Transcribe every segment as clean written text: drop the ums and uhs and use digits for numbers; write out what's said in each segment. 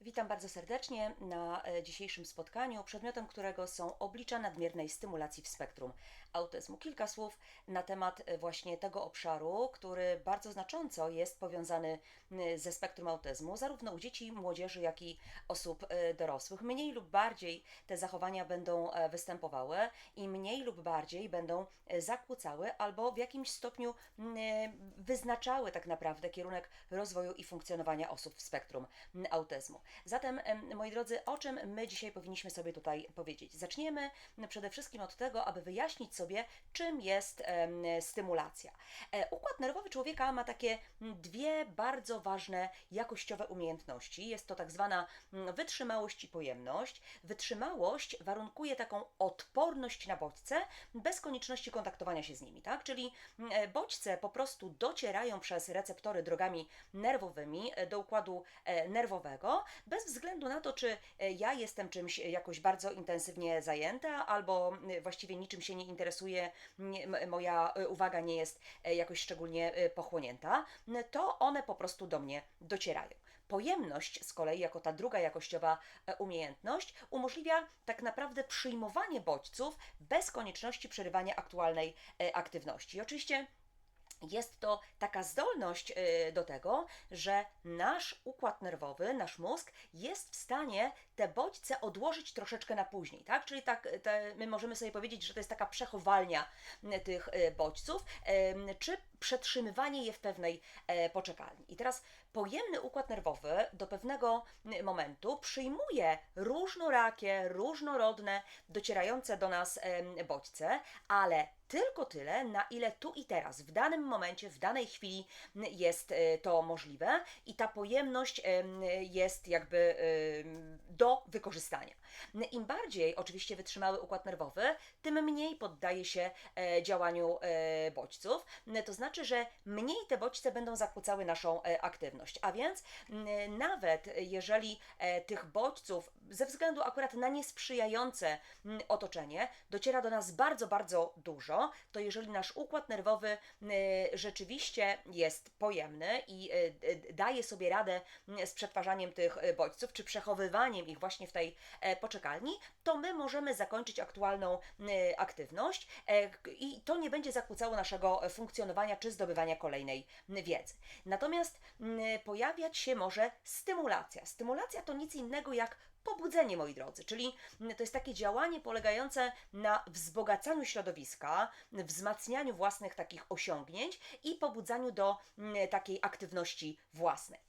Witam bardzo serdecznie na dzisiejszym spotkaniu, przedmiotem którego są oblicza nadmiernej stymulacji w spektrum autyzmu. Kilka słów na temat właśnie tego obszaru, który bardzo znacząco jest powiązany ze spektrum autyzmu, zarówno u dzieci, młodzieży, jak i osób dorosłych. Mniej lub bardziej te zachowania będą występowały i mniej lub bardziej będą zakłócały albo w jakimś stopniu wyznaczały tak naprawdę kierunek rozwoju i funkcjonowania osób w spektrum autyzmu. Zatem, moi drodzy, o czym my dzisiaj powinniśmy sobie tutaj powiedzieć? Zaczniemy przede wszystkim od tego, aby wyjaśnić sobie, czym jest stymulacja. Układ nerwowy człowieka ma takie dwie bardzo ważne jakościowe umiejętności. Jest to tak zwana wytrzymałość i pojemność. Wytrzymałość warunkuje taką odporność na bodźce bez konieczności kontaktowania się z nimi, tak? Czyli bodźce po prostu docierają przez receptory drogami nerwowymi do układu nerwowego, bez względu na to, czy ja jestem czymś jakoś bardzo intensywnie zajęta, albo właściwie niczym się nie interesuję, moja uwaga nie jest jakoś szczególnie pochłonięta, to one po prostu do mnie docierają. Pojemność z kolei, jako ta druga jakościowa umiejętność, umożliwia tak naprawdę przyjmowanie bodźców bez konieczności przerywania aktualnej aktywności. I oczywiście jest to taka zdolność do tego, że nasz układ nerwowy, nasz mózg jest w stanie te bodźce odłożyć troszeczkę na później, tak? Czyli my możemy sobie powiedzieć, że to jest taka przechowalnia tych bodźców, czy przetrzymywanie je w pewnej poczekalni. I teraz pojemny układ nerwowy do pewnego momentu przyjmuje różnorakie, różnorodne, docierające do nas bodźce, ale tylko tyle, na ile tu i teraz, w danym momencie, w danej chwili jest to możliwe i ta pojemność jest jakby do wykorzystania. Im bardziej oczywiście wytrzymały układ nerwowy, tym mniej poddaje się działaniu bodźców. To znaczy, że mniej te bodźce będą zakłócały naszą aktywność. A więc nawet jeżeli tych bodźców ze względu akurat na niesprzyjające otoczenie dociera do nas bardzo, bardzo dużo, to jeżeli nasz układ nerwowy rzeczywiście jest pojemny i daje sobie radę z przetwarzaniem tych bodźców, czy przechowywaniem ich właśnie w tej poczekalni, to my możemy zakończyć aktualną aktywność i to nie będzie zakłócało naszego funkcjonowania czy zdobywania kolejnej wiedzy. Natomiast pojawiać się może stymulacja. Stymulacja to nic innego jak pobudzenie, moi drodzy, czyli to jest takie działanie polegające na wzbogacaniu środowiska, wzmacnianiu własnych takich osiągnięć i pobudzaniu do takiej aktywności własnej.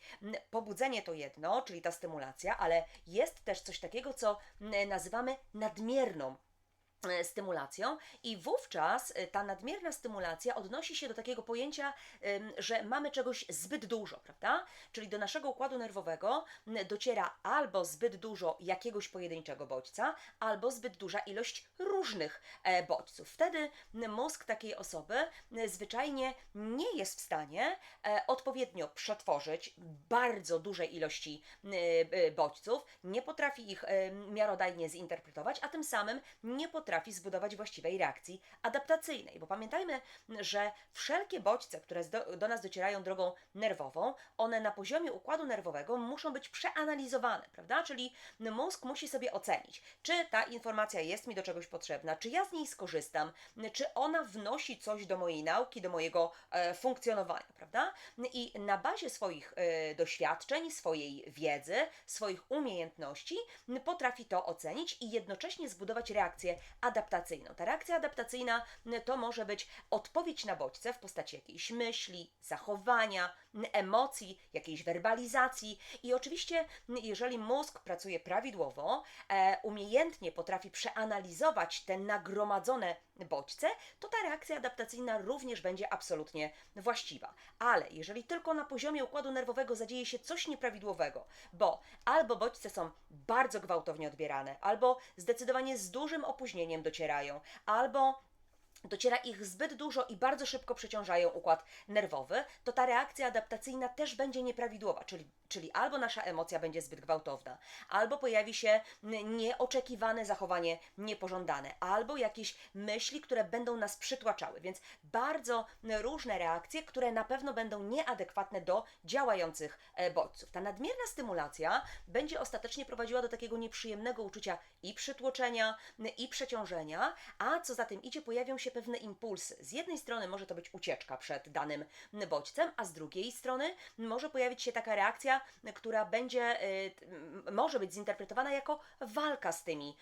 Pobudzenie to jedno, czyli ta stymulacja, ale jest też coś takiego, co nazywamy nadmierną stymulacją i wówczas ta nadmierna stymulacja odnosi się do takiego pojęcia, że mamy czegoś zbyt dużo, prawda? Czyli do naszego układu nerwowego dociera albo zbyt dużo jakiegoś pojedynczego bodźca, albo zbyt duża ilość różnych bodźców. Wtedy mózg takiej osoby zwyczajnie nie jest w stanie odpowiednio przetworzyć bardzo dużej ilości bodźców, nie potrafi ich miarodajnie zinterpretować, a tym samym nie potrafi zbudować właściwej reakcji adaptacyjnej. Bo pamiętajmy, że wszelkie bodźce, które do nas docierają drogą nerwową, one na poziomie układu nerwowego muszą być przeanalizowane, prawda? Czyli mózg musi sobie ocenić, czy ta informacja jest mi do czegoś potrzebna, czy ja z niej skorzystam, czy ona wnosi coś do mojej nauki, do mojego funkcjonowania, prawda? I na bazie swoich doświadczeń, swojej wiedzy, swoich umiejętności potrafi to ocenić i jednocześnie zbudować reakcję adaptacyjną. Ta reakcja adaptacyjna to może być odpowiedź na bodźce w postaci jakiejś myśli, zachowania, emocji, jakiejś werbalizacji i oczywiście jeżeli mózg pracuje prawidłowo, umiejętnie potrafi przeanalizować te nagromadzone bodźce, to ta reakcja adaptacyjna również będzie absolutnie właściwa. Ale jeżeli tylko na poziomie układu nerwowego zadzieje się coś nieprawidłowego, bo albo bodźce są bardzo gwałtownie odbierane, albo zdecydowanie z dużym opóźnieniem docierają, albo dociera ich zbyt dużo i bardzo szybko przeciążają układ nerwowy, to ta reakcja adaptacyjna też będzie nieprawidłowa, czyli albo nasza emocja będzie zbyt gwałtowna, albo pojawi się nieoczekiwane zachowanie niepożądane, albo jakieś myśli, które będą nas przytłaczały, więc bardzo różne reakcje, które na pewno będą nieadekwatne do działających bodźców. Ta nadmierna stymulacja będzie ostatecznie prowadziła do takiego nieprzyjemnego uczucia i przytłoczenia, i przeciążenia, a co za tym idzie, pojawią się pewne impulsy. Z jednej strony może to być ucieczka przed danym bodźcem, a z drugiej strony może pojawić się taka reakcja, która będzie, może być zinterpretowana jako walka z tymi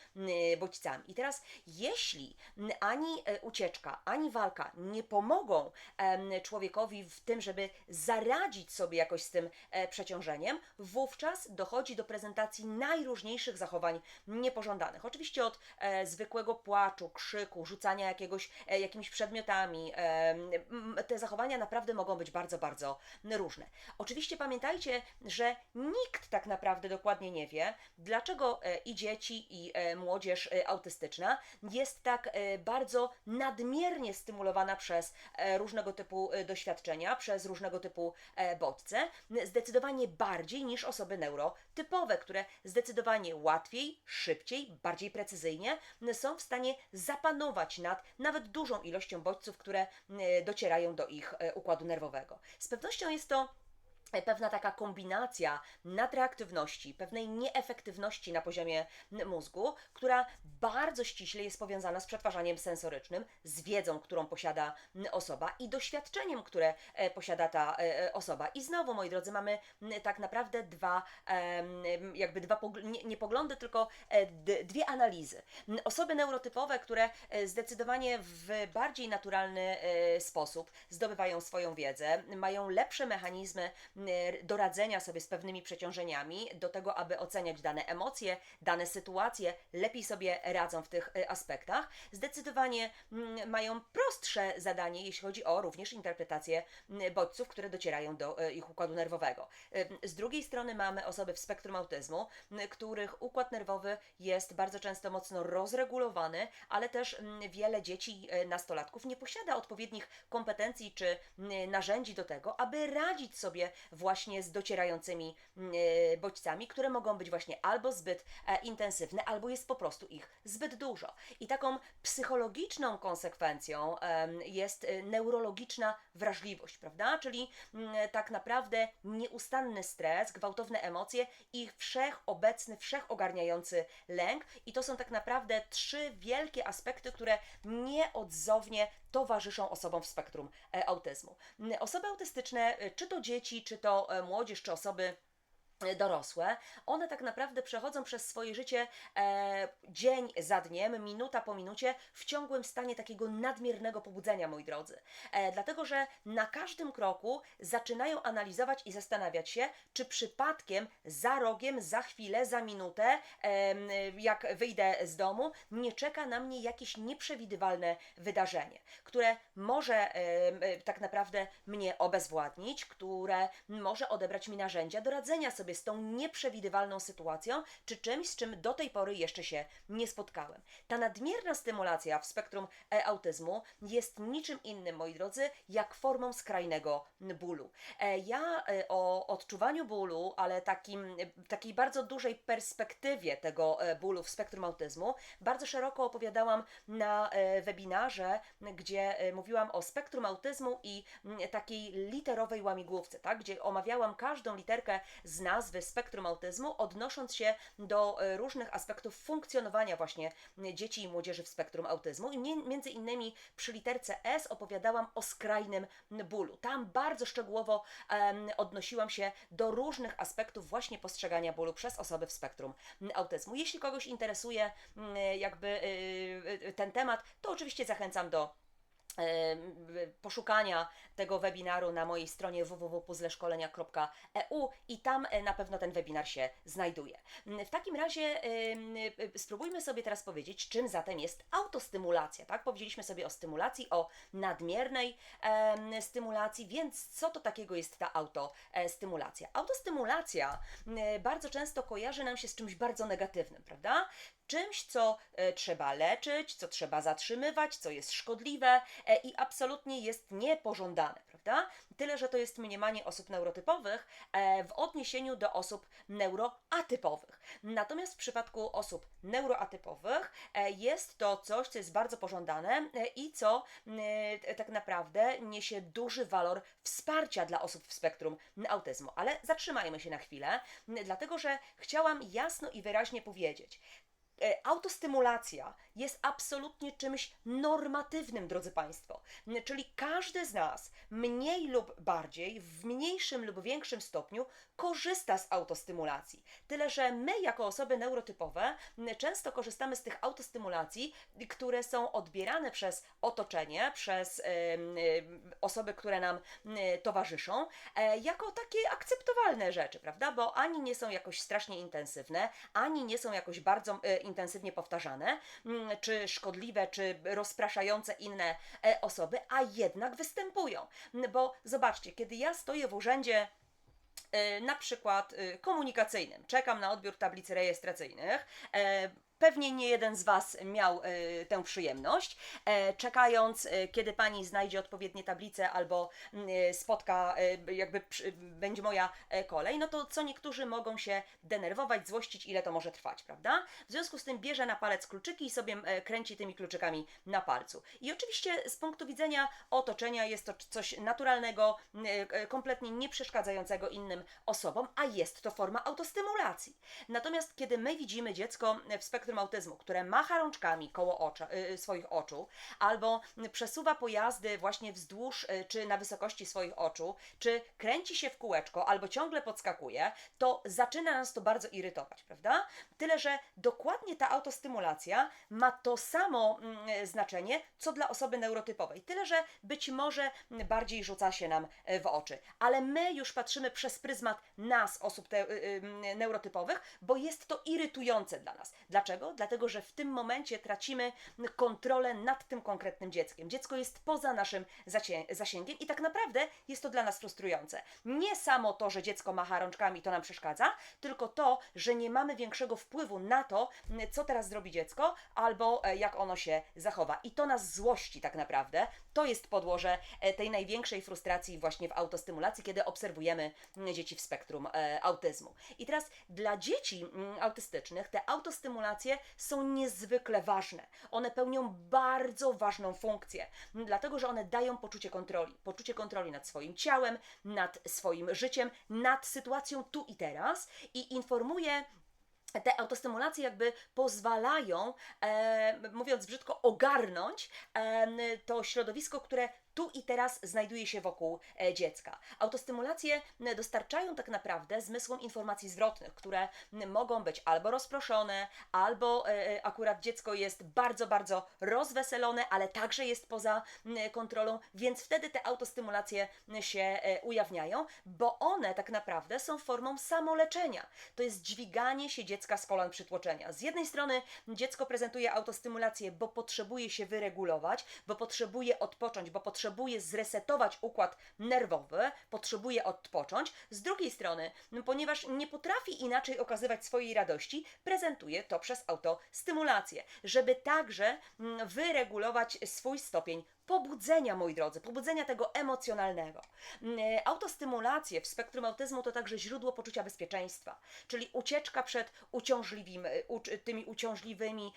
bodźcami. I teraz, jeśli ani ucieczka, ani walka nie pomogą człowiekowi w tym, żeby zaradzić sobie jakoś z tym przeciążeniem, wówczas dochodzi do prezentacji najróżniejszych zachowań niepożądanych. Oczywiście od zwykłego płaczu, krzyku, rzucania jakimiś przedmiotami. Te zachowania naprawdę mogą być bardzo, bardzo różne. Oczywiście pamiętajcie, że nikt tak naprawdę dokładnie nie wie, dlaczego i dzieci, i młodzież autystyczna jest tak bardzo nadmiernie stymulowana przez różnego typu doświadczenia, przez różnego typu bodźce, zdecydowanie bardziej niż osoby neurotypowe, które zdecydowanie łatwiej, szybciej, bardziej precyzyjnie są w stanie zapanować nad nawet dużą ilością bodźców, które docierają do ich układu nerwowego. Z pewnością jest to pewna taka kombinacja nadreaktywności, pewnej nieefektywności na poziomie mózgu, która bardzo ściśle jest powiązana z przetwarzaniem sensorycznym, z wiedzą, którą posiada osoba i doświadczeniem, które posiada ta osoba. I znowu, moi drodzy, mamy tak naprawdę nie poglądy, tylko dwie analizy. Osoby neurotypowe, które zdecydowanie w bardziej naturalny sposób zdobywają swoją wiedzę, mają lepsze mechanizmy do radzenia sobie z pewnymi przeciążeniami, do tego, aby oceniać dane emocje, dane sytuacje, lepiej sobie radzą w tych aspektach. Zdecydowanie mają prostsze zadanie, jeśli chodzi o również interpretację bodźców, które docierają do ich układu nerwowego. Z drugiej strony mamy osoby w spektrum autyzmu, których układ nerwowy jest bardzo często mocno rozregulowany, ale też wiele dzieci, nastolatków nie posiada odpowiednich kompetencji czy narzędzi do tego, aby radzić sobie właśnie z docierającymi bodźcami, które mogą być właśnie albo zbyt intensywne, albo jest po prostu ich zbyt dużo. I taką psychologiczną konsekwencją jest neurologiczna wrażliwość, prawda? Czyli tak naprawdę nieustanny stres, gwałtowne emocje i wszechobecny, wszechogarniający lęk. I to są tak naprawdę trzy wielkie aspekty, które nieodzownie towarzyszą osobom w spektrum autyzmu. Osoby autystyczne, czy to dzieci, czy to młodzież, czy osoby dorosłe, one tak naprawdę przechodzą przez swoje życie dzień za dniem, minuta po minucie w ciągłym stanie takiego nadmiernego pobudzenia, moi drodzy. Dlatego, że na każdym kroku zaczynają analizować i zastanawiać się, czy przypadkiem za rogiem, za chwilę, za minutę, jak wyjdę z domu, nie czeka na mnie jakieś nieprzewidywalne wydarzenie, które może tak naprawdę mnie obezwładnić, które może odebrać mi narzędzia do radzenia sobie z tą nieprzewidywalną sytuacją, czy czymś, z czym do tej pory jeszcze się nie spotkałem. Ta nadmierna stymulacja w spektrum autyzmu jest niczym innym, moi drodzy, jak formą skrajnego bólu. Ja o odczuwaniu bólu, ale takiej bardzo dużej perspektywie tego bólu w spektrum autyzmu bardzo szeroko opowiadałam na webinarze, gdzie mówiłam o spektrum autyzmu i takiej literowej łamigłówce, tak? Gdzie omawiałam każdą literkę z nazwy spektrum autyzmu, odnosząc się do różnych aspektów funkcjonowania właśnie dzieci i młodzieży w spektrum autyzmu. I między innymi przy literce S opowiadałam o skrajnym bólu. Tam bardzo szczegółowo odnosiłam się do różnych aspektów właśnie postrzegania bólu przez osoby w spektrum autyzmu. Jeśli kogoś interesuje ten temat, to oczywiście zachęcam do poszukania tego webinaru na mojej stronie www.puzzleszkolenia.eu i tam na pewno ten webinar się znajduje. W takim razie spróbujmy sobie teraz powiedzieć, czym zatem jest autostymulacja, tak? Powiedzieliśmy sobie o stymulacji, o nadmiernej stymulacji, więc co to takiego jest ta autostymulacja? Autostymulacja bardzo często kojarzy nam się z czymś bardzo negatywnym, prawda? czymś, co trzeba leczyć, co trzeba zatrzymywać, co jest szkodliwe i absolutnie jest niepożądane, prawda? Tyle, że to jest mniemanie osób neurotypowych w odniesieniu do osób neuroatypowych. Natomiast w przypadku osób neuroatypowych jest to coś, co jest bardzo pożądane i co tak naprawdę niesie duży walor wsparcia dla osób w spektrum autyzmu. Ale zatrzymajmy się na chwilę, dlatego że chciałam jasno i wyraźnie powiedzieć, autostymulacja jest absolutnie czymś normatywnym, drodzy Państwo. Czyli każdy z nas mniej lub bardziej, w mniejszym lub większym stopniu korzysta z autostymulacji. Tyle, że my jako osoby neurotypowe często korzystamy z tych autostymulacji, które są odbierane przez otoczenie, przez osoby, które nam towarzyszą, jako takie akceptowalne rzeczy, prawda? Bo ani nie są jakoś strasznie intensywne, ani nie są jakoś bardzo intensywnie powtarzane, czy szkodliwe, czy rozpraszające inne osoby, a jednak występują. Bo zobaczcie, kiedy ja stoję w urzędzie na przykład komunikacyjnym, czekam na odbiór tablic rejestracyjnych, pewnie nie jeden z Was miał tę przyjemność, czekając, kiedy Pani znajdzie odpowiednie tablice albo spotka, będzie moja kolej, no to co niektórzy mogą się denerwować, złościć, ile to może trwać, prawda? W związku z tym bierze na palec kluczyki i sobie kręci tymi kluczykami na palcu. I oczywiście z punktu widzenia otoczenia jest to coś naturalnego, kompletnie nie przeszkadzającego innym osobom, a jest to forma autostymulacji. Natomiast kiedy my widzimy dziecko w spektrum autyzmu, które macha rączkami koło swoich oczu, albo przesuwa pojazdy właśnie wzdłuż czy na wysokości swoich oczu, czy kręci się w kółeczko, albo ciągle podskakuje, to zaczyna nas to bardzo irytować, prawda? Tyle, że dokładnie ta autostymulacja ma to samo znaczenie, co dla osoby neurotypowej. Tyle, że być może bardziej rzuca się nam w oczy. Ale my już patrzymy przez pryzmat nas, osób neurotypowych, bo jest to irytujące dla nas. Dlaczego? Dlatego, że w tym momencie tracimy kontrolę nad tym konkretnym dzieckiem. Dziecko jest poza naszym zasięgiem i tak naprawdę jest to dla nas frustrujące. Nie samo to, że dziecko macha rączkami, to nam przeszkadza, tylko to, że nie mamy większego wpływu na to, co teraz zrobi dziecko, albo jak ono się zachowa. I to nas złości tak naprawdę. To jest podłoże tej największej frustracji właśnie w autostymulacji, kiedy obserwujemy dzieci w spektrum autyzmu. I teraz dla dzieci autystycznych te autostymulacje są niezwykle ważne. One pełnią bardzo ważną funkcję, dlatego że one dają poczucie kontroli. Poczucie kontroli nad swoim ciałem, nad swoim życiem, nad sytuacją tu i teraz i informuje. Te autostymulacje jakby pozwalają, mówiąc brzydko, ogarnąć to środowisko, które tu i teraz znajduje się wokół dziecka. Autostymulacje dostarczają tak naprawdę zmysłom informacji zwrotnych, które mogą być albo rozproszone, albo akurat dziecko jest bardzo, bardzo rozweselone, ale także jest poza kontrolą, więc wtedy te autostymulacje się ujawniają, bo one tak naprawdę są formą samoleczenia. To jest dźwiganie się dziecka z kolan przytłoczenia. Z jednej strony dziecko prezentuje autostymulację, bo potrzebuje się wyregulować, bo potrzebuje odpocząć, bo potrzebuje zresetować układ nerwowy, potrzebuje odpocząć. Z drugiej strony, ponieważ nie potrafi inaczej okazywać swojej radości, prezentuje to przez autostymulację, żeby także wyregulować swój stopień pobudzenia, moi drodzy, pobudzenia tego emocjonalnego. Autostymulacje w spektrum autyzmu to także źródło poczucia bezpieczeństwa, czyli ucieczka przed tymi uciążliwymi,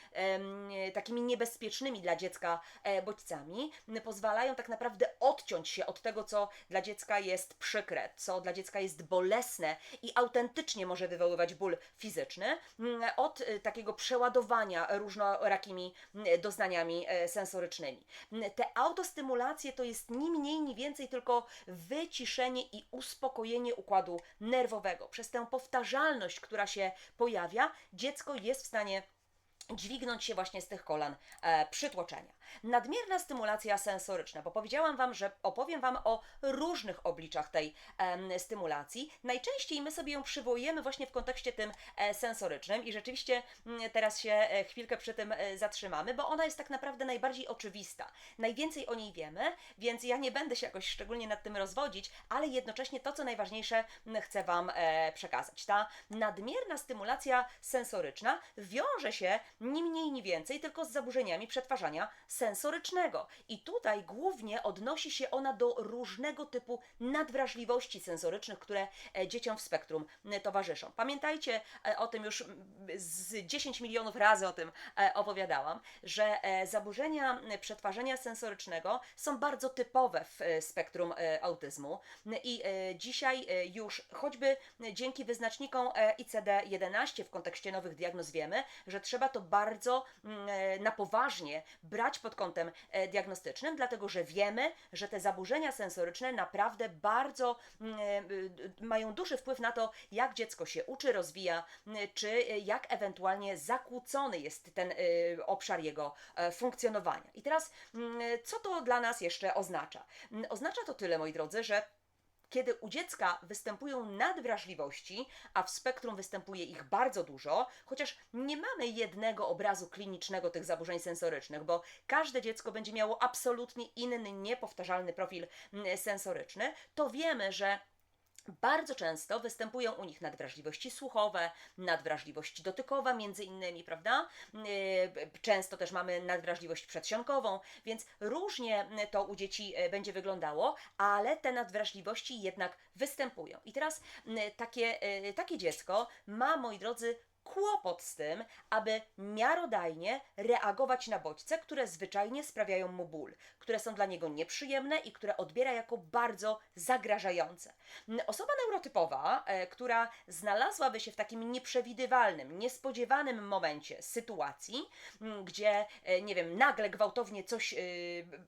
takimi niebezpiecznymi dla dziecka bodźcami, pozwalają tak naprawdę odciąć się od tego, co dla dziecka jest przykre, co dla dziecka jest bolesne i autentycznie może wywoływać ból fizyczny, od takiego przeładowania różnorakimi doznaniami sensorycznymi. Te autostymulacje to jest ni mniej, ni więcej tylko wyciszenie i uspokojenie układu nerwowego. Przez tę powtarzalność, która się pojawia, dziecko jest w stanie dźwignąć się właśnie z tych kolan przytłoczenia. Nadmierna stymulacja sensoryczna, bo powiedziałam Wam, że opowiem Wam o różnych obliczach tej stymulacji. Najczęściej my sobie ją przywołujemy właśnie w kontekście tym sensorycznym i rzeczywiście teraz się chwilkę przy tym zatrzymamy, bo ona jest tak naprawdę najbardziej oczywista. Najwięcej o niej wiemy, więc ja nie będę się jakoś szczególnie nad tym rozwodzić, ale jednocześnie to, co najważniejsze, chcę Wam przekazać. Ta nadmierna stymulacja sensoryczna wiąże się ni mniej, ni więcej, tylko z zaburzeniami przetwarzania sensorycznego. I tutaj głównie odnosi się ona do różnego typu nadwrażliwości sensorycznych, które dzieciom w spektrum towarzyszą. Pamiętajcie o tym już z 10 milionów razy o tym opowiadałam, że zaburzenia przetwarzania sensorycznego są bardzo typowe w spektrum autyzmu i dzisiaj już choćby dzięki wyznacznikom ICD-11 w kontekście nowych diagnoz wiemy, że trzeba to bardzo na poważnie brać pod kątem diagnostycznym, dlatego że wiemy, że te zaburzenia sensoryczne naprawdę bardzo mają duży wpływ na to, jak dziecko się uczy, rozwija, czy jak ewentualnie zakłócony jest ten obszar jego funkcjonowania. I teraz, co to dla nas jeszcze oznacza? Oznacza to tyle, moi drodzy, że kiedy u dziecka występują nadwrażliwości, a w spektrum występuje ich bardzo dużo, chociaż nie mamy jednego obrazu klinicznego tych zaburzeń sensorycznych, bo każde dziecko będzie miało absolutnie inny, niepowtarzalny profil sensoryczny, to wiemy, że bardzo często występują u nich nadwrażliwości słuchowe, nadwrażliwość dotykowa między innymi, prawda? Często też mamy nadwrażliwość przedsionkową, więc różnie to u dzieci będzie wyglądało, ale te nadwrażliwości jednak występują. I teraz takie dziecko ma, moi drodzy, kłopot z tym, aby miarodajnie reagować na bodźce, które zwyczajnie sprawiają mu ból, które są dla niego nieprzyjemne i które odbiera jako bardzo zagrażające. Osoba neurotypowa, która znalazłaby się w takim nieprzewidywalnym, niespodziewanym momencie sytuacji, gdzie, nie wiem, nagle gwałtownie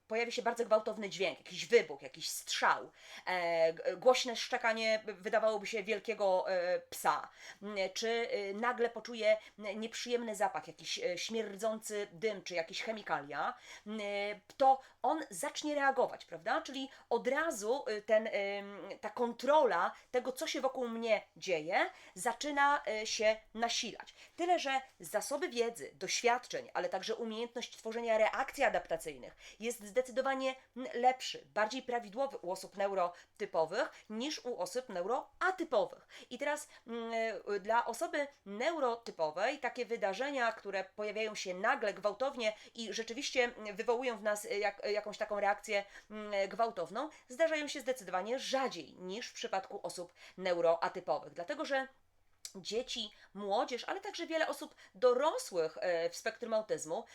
pojawi się bardzo gwałtowny dźwięk, jakiś wybuch, jakiś strzał, głośne szczekanie wydawałoby się wielkiego psa, czy nagle poczuje nieprzyjemny zapach, jakiś śmierdzący dym, czy jakieś chemikalia, to on zacznie reagować, prawda? Czyli od razu ta kontrola tego, co się wokół mnie dzieje, zaczyna się nasilać. Tyle, że zasoby wiedzy, doświadczeń, ale także umiejętność tworzenia reakcji adaptacyjnych jest zdecydowanie lepszy, bardziej prawidłowy u osób neurotypowych niż u osób neuroatypowych. I teraz dla osoby neurotypowej takie wydarzenia, które pojawiają się nagle, gwałtownie i rzeczywiście wywołują w nas jakąś taką reakcję gwałtowną, zdarzają się zdecydowanie rzadziej niż w przypadku osób neuroatypowych. Dlatego, że dzieci, młodzież, ale także wiele osób dorosłych w spektrum autyzmu,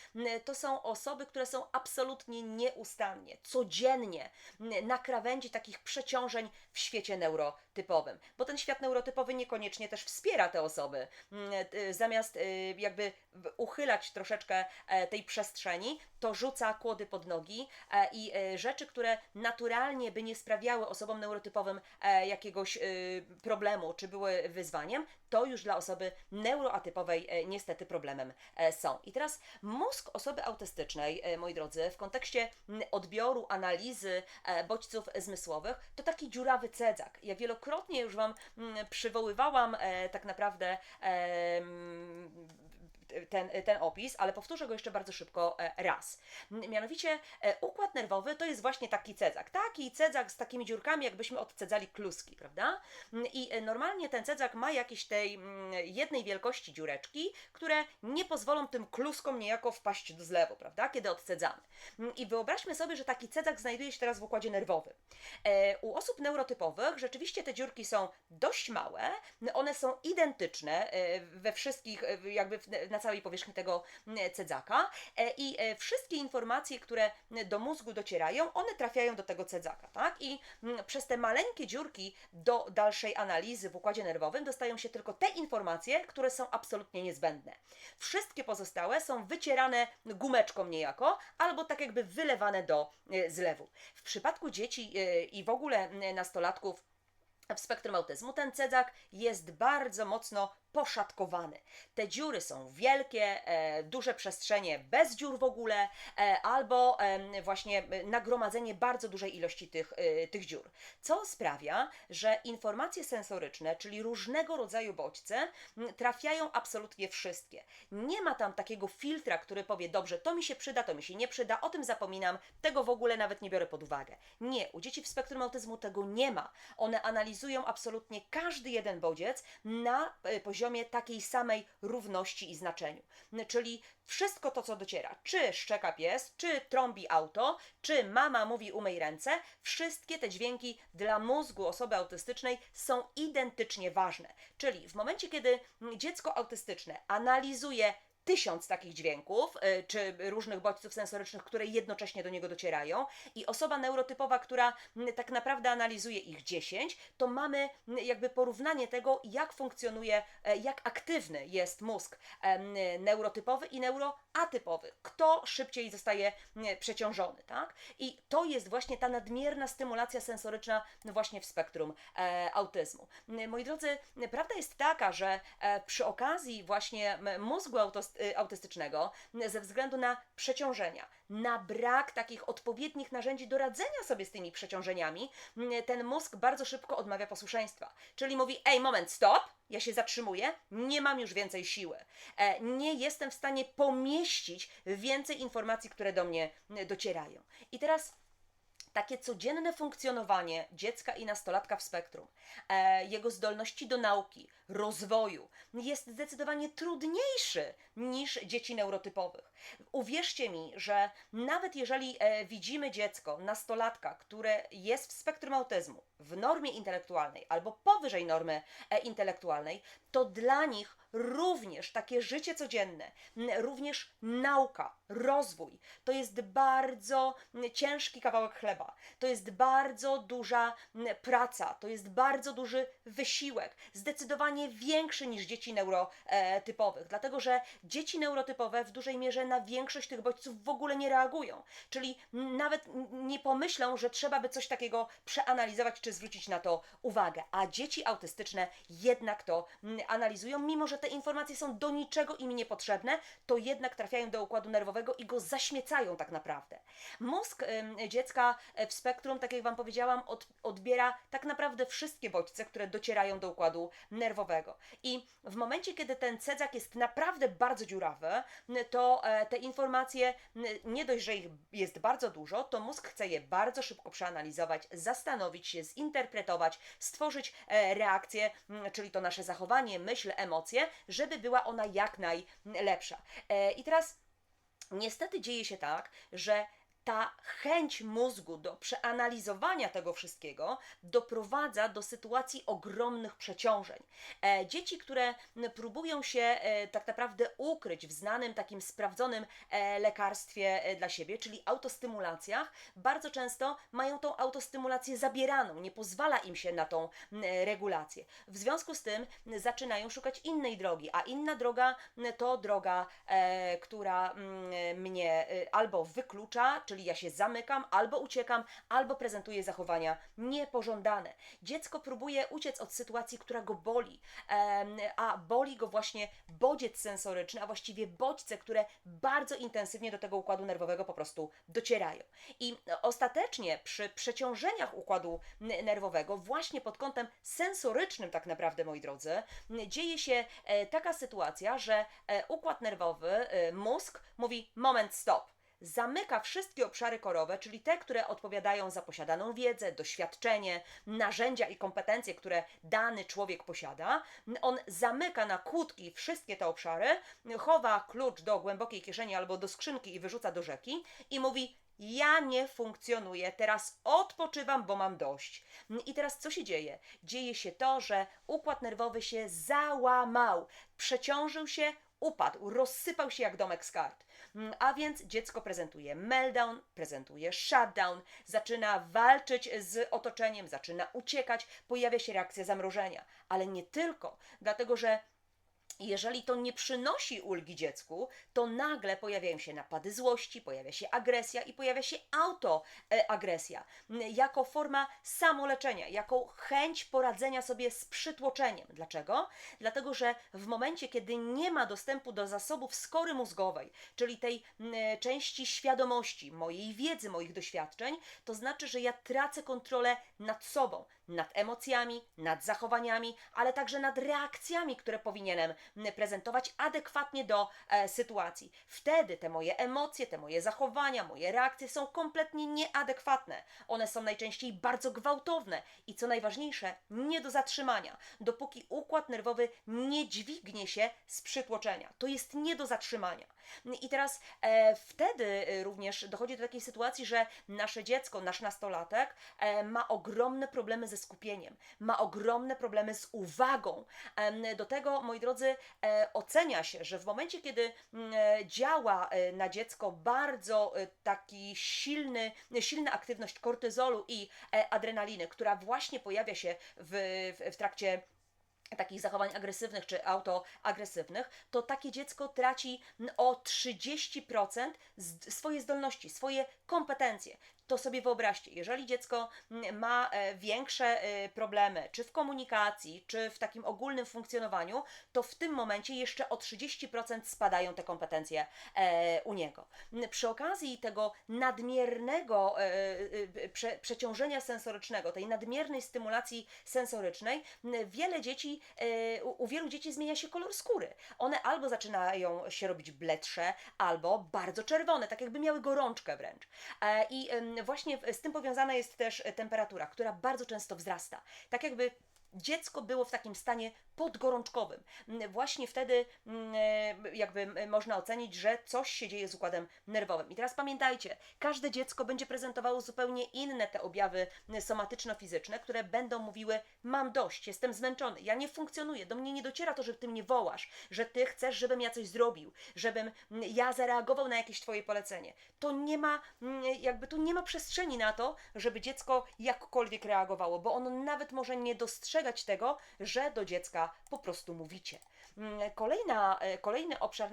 to są osoby, które są absolutnie nieustannie, codziennie na krawędzi takich przeciążeń w świecie neurotypowym. Bo ten świat neurotypowy niekoniecznie też wspiera te osoby. Zamiast jakby uchylać troszeczkę tej przestrzeni, to rzuca kłody pod nogi i rzeczy, które naturalnie by nie sprawiały osobom neurotypowym jakiegoś problemu, czy były wyzwaniem, to już dla osoby neuroatypowej niestety problemem są. I teraz mózg osoby autystycznej, moi drodzy, w kontekście odbioru, analizy bodźców zmysłowych, to taki dziurawy cedzak. Ja wielokrotnie już Wam przywoływałam tak naprawdę ten opis, ale powtórzę go jeszcze bardzo szybko raz. Mianowicie układ nerwowy to jest właśnie taki cedzak z takimi dziurkami, jakbyśmy odcedzali kluski, prawda? I normalnie ten cedzak ma jakieś tej jednej wielkości dziureczki, które nie pozwolą tym kluskom niejako wpaść do zlewu, prawda? Kiedy odcedzamy. I wyobraźmy sobie, że taki cedzak znajduje się teraz w układzie nerwowym. U osób neurotypowych rzeczywiście te dziurki są dość małe, one są identyczne we wszystkich, jakby na całej powierzchni tego cedzaka i wszystkie informacje, które do mózgu docierają, one trafiają do tego cedzaka, tak? I przez te maleńkie dziurki do dalszej analizy w układzie nerwowym dostają się tylko te informacje, które są absolutnie niezbędne. Wszystkie pozostałe są wycierane gumeczką niejako, albo tak jakby wylewane do zlewu. W przypadku dzieci i w ogóle nastolatków w spektrum autyzmu ten cedzak jest bardzo mocno poszatkowany. Te dziury są wielkie, duże przestrzenie bez dziur w ogóle, albo właśnie nagromadzenie bardzo dużej ilości tych dziur. Co sprawia, że informacje sensoryczne, czyli różnego rodzaju bodźce, trafiają absolutnie wszystkie. Nie ma tam takiego filtra, który powie, dobrze, to mi się przyda, to mi się nie przyda, o tym zapominam, tego w ogóle nawet nie biorę pod uwagę. Nie, u dzieci w spektrum autyzmu tego nie ma. One analizują absolutnie każdy jeden bodziec na poziomie poziomie takiej samej równości i znaczeniu. Czyli wszystko to, co dociera, czy szczeka pies, czy trąbi auto, czy mama mówi umyj ręce, wszystkie te dźwięki dla mózgu osoby autystycznej są identycznie ważne. Czyli w momencie, kiedy dziecko autystyczne analizuje 1000 takich dźwięków, czy różnych bodźców sensorycznych, które jednocześnie do niego docierają, i osoba neurotypowa, która tak naprawdę analizuje ich 10, to mamy jakby porównanie tego, jak funkcjonuje, jak aktywny jest mózg neurotypowy i neuroatypowy. Kto szybciej zostaje przeciążony, tak? I to jest właśnie ta nadmierna stymulacja sensoryczna właśnie w spektrum autyzmu. Moi drodzy, prawda jest taka, że przy okazji właśnie mózgu autystycznego, ze względu na przeciążenia, na brak takich odpowiednich narzędzi do radzenia sobie z tymi przeciążeniami, ten mózg bardzo szybko odmawia posłuszeństwa. Czyli mówi, ej, moment, stop, ja się zatrzymuję, nie mam już więcej siły. Nie jestem w stanie pomieścić więcej informacji, które do mnie docierają. I teraz takie codzienne funkcjonowanie dziecka i nastolatka w spektrum, jego zdolności do nauki, rozwoju jest zdecydowanie trudniejszy niż dzieci neurotypowych. Uwierzcie mi, że nawet jeżeli widzimy dziecko, nastolatka, które jest w spektrum autyzmu, w normie intelektualnej albo powyżej normy intelektualnej, to dla nich również takie życie codzienne, również nauka, rozwój, to jest bardzo ciężki kawałek chleba, to jest bardzo duża praca, to jest bardzo duży wysiłek, zdecydowanie większy niż dzieci neurotypowych, dlatego że dzieci neurotypowe w dużej mierze na większość tych bodźców w ogóle nie reagują, czyli nawet nie pomyślą, że trzeba by coś takiego przeanalizować czy zwrócić na to uwagę, a dzieci autystyczne jednak to analizują, mimo że te informacje są do niczego im niepotrzebne, to jednak trafiają do układu nerwowego i go zaśmiecają tak naprawdę. Mózg dziecka w spektrum, tak jak Wam powiedziałam, odbiera tak naprawdę wszystkie bodźce, które docierają do układu nerwowego. I w momencie, kiedy ten cedzak jest naprawdę bardzo dziurawy, to te informacje, nie dość, że ich jest bardzo dużo, to mózg chce je bardzo szybko przeanalizować, zastanowić się, zinterpretować, stworzyć reakcję, czyli to nasze zachowanie, myśl, emocje, żeby była ona jak najlepsza. I teraz niestety dzieje się tak, że ta chęć mózgu do przeanalizowania tego wszystkiego doprowadza do sytuacji ogromnych przeciążeń. Dzieci, które próbują się tak naprawdę ukryć w znanym, takim sprawdzonym lekarstwie dla siebie, czyli autostymulacjach, bardzo często mają tą autostymulację zabieraną, nie pozwala im się na tą regulację. W związku z tym zaczynają szukać innej drogi, a inna droga to droga, która mnie albo wyklucza, czyli ja się zamykam, albo uciekam, albo prezentuję zachowania niepożądane. Dziecko próbuje uciec od sytuacji, która go boli, a boli go właśnie bodziec sensoryczny, a właściwie bodźce, które bardzo intensywnie do tego układu nerwowego po prostu docierają. I ostatecznie przy przeciążeniach układu nerwowego, właśnie pod kątem sensorycznym tak naprawdę, moi drodzy, dzieje się taka sytuacja, że układ nerwowy, mózg mówi moment, stop. Zamyka wszystkie obszary korowe, czyli te, które odpowiadają za posiadaną wiedzę, doświadczenie, narzędzia i kompetencje, które dany człowiek posiada. On zamyka na kłódki wszystkie te obszary, chowa klucz do głębokiej kieszeni albo do skrzynki i wyrzuca do rzeki i mówi: ja nie funkcjonuję, teraz odpoczywam, bo mam dość. I teraz co się dzieje? Dzieje się to, że układ nerwowy się załamał, przeciążył się, upadł, rozsypał się jak domek z kart. A więc dziecko prezentuje meltdown, prezentuje shutdown, zaczyna walczyć z otoczeniem, zaczyna uciekać, pojawia się reakcja zamrożenia. Ale nie tylko, dlatego że jeżeli to nie przynosi ulgi dziecku, to nagle pojawiają się napady złości, pojawia się agresja i pojawia się autoagresja jako forma samoleczenia, jako chęć poradzenia sobie z przytłoczeniem. Dlaczego? Dlatego, że w momencie, kiedy nie ma dostępu do zasobów skory mózgowej, czyli tej części świadomości, mojej wiedzy, moich doświadczeń, to znaczy, że ja tracę kontrolę nad sobą, nad emocjami, nad zachowaniami, ale także nad reakcjami, które powinienem prezentować adekwatnie do sytuacji. Wtedy te moje emocje, te moje zachowania, moje reakcje są kompletnie nieadekwatne. One są najczęściej bardzo gwałtowne i co najważniejsze, nie do zatrzymania, dopóki układ nerwowy nie dźwignie się z przytłoczenia. To jest nie do zatrzymania. I teraz wtedy również dochodzi do takiej sytuacji, że nasze dziecko, nasz nastolatek ma ogromne problemy ze skupieniem, ma ogromne problemy z uwagą. Do tego, moi drodzy, ocenia się, że w momencie, kiedy działa na dziecko bardzo taki silna aktywność kortyzolu i adrenaliny, która właśnie pojawia się w trakcie takich zachowań agresywnych czy autoagresywnych, to takie dziecko traci o 30% swoje zdolności, swoje kompetencje. To sobie wyobraźcie, jeżeli dziecko ma większe problemy, czy w komunikacji, czy w takim ogólnym funkcjonowaniu, to w tym momencie jeszcze o 30% spadają te kompetencje u niego. Przy okazji tego nadmiernego przeciążenia sensorycznego, tej nadmiernej stymulacji sensorycznej, u wielu dzieci zmienia się kolor skóry. One albo zaczynają się robić bledsze, albo bardzo czerwone, tak jakby miały gorączkę wręcz. I właśnie z tym powiązana jest też temperatura, która bardzo często wzrasta. Tak jakby dziecko było w takim stanie podgorączkowym. Właśnie wtedy jakby można ocenić, że coś się dzieje z układem nerwowym. I teraz pamiętajcie, każde dziecko będzie prezentowało zupełnie inne te objawy somatyczno-fizyczne, które będą mówiły: mam dość, jestem zmęczony, ja nie funkcjonuję, do mnie nie dociera to, że ty mnie wołasz, że ty chcesz, żebym ja coś zrobił, żebym ja zareagował na jakieś twoje polecenie. To nie ma, tu nie ma przestrzeni na to, żeby dziecko jakkolwiek reagowało, bo ono nawet może nie dostrzegać tego, że do dziecka po prostu mówicie. Kolejny obszar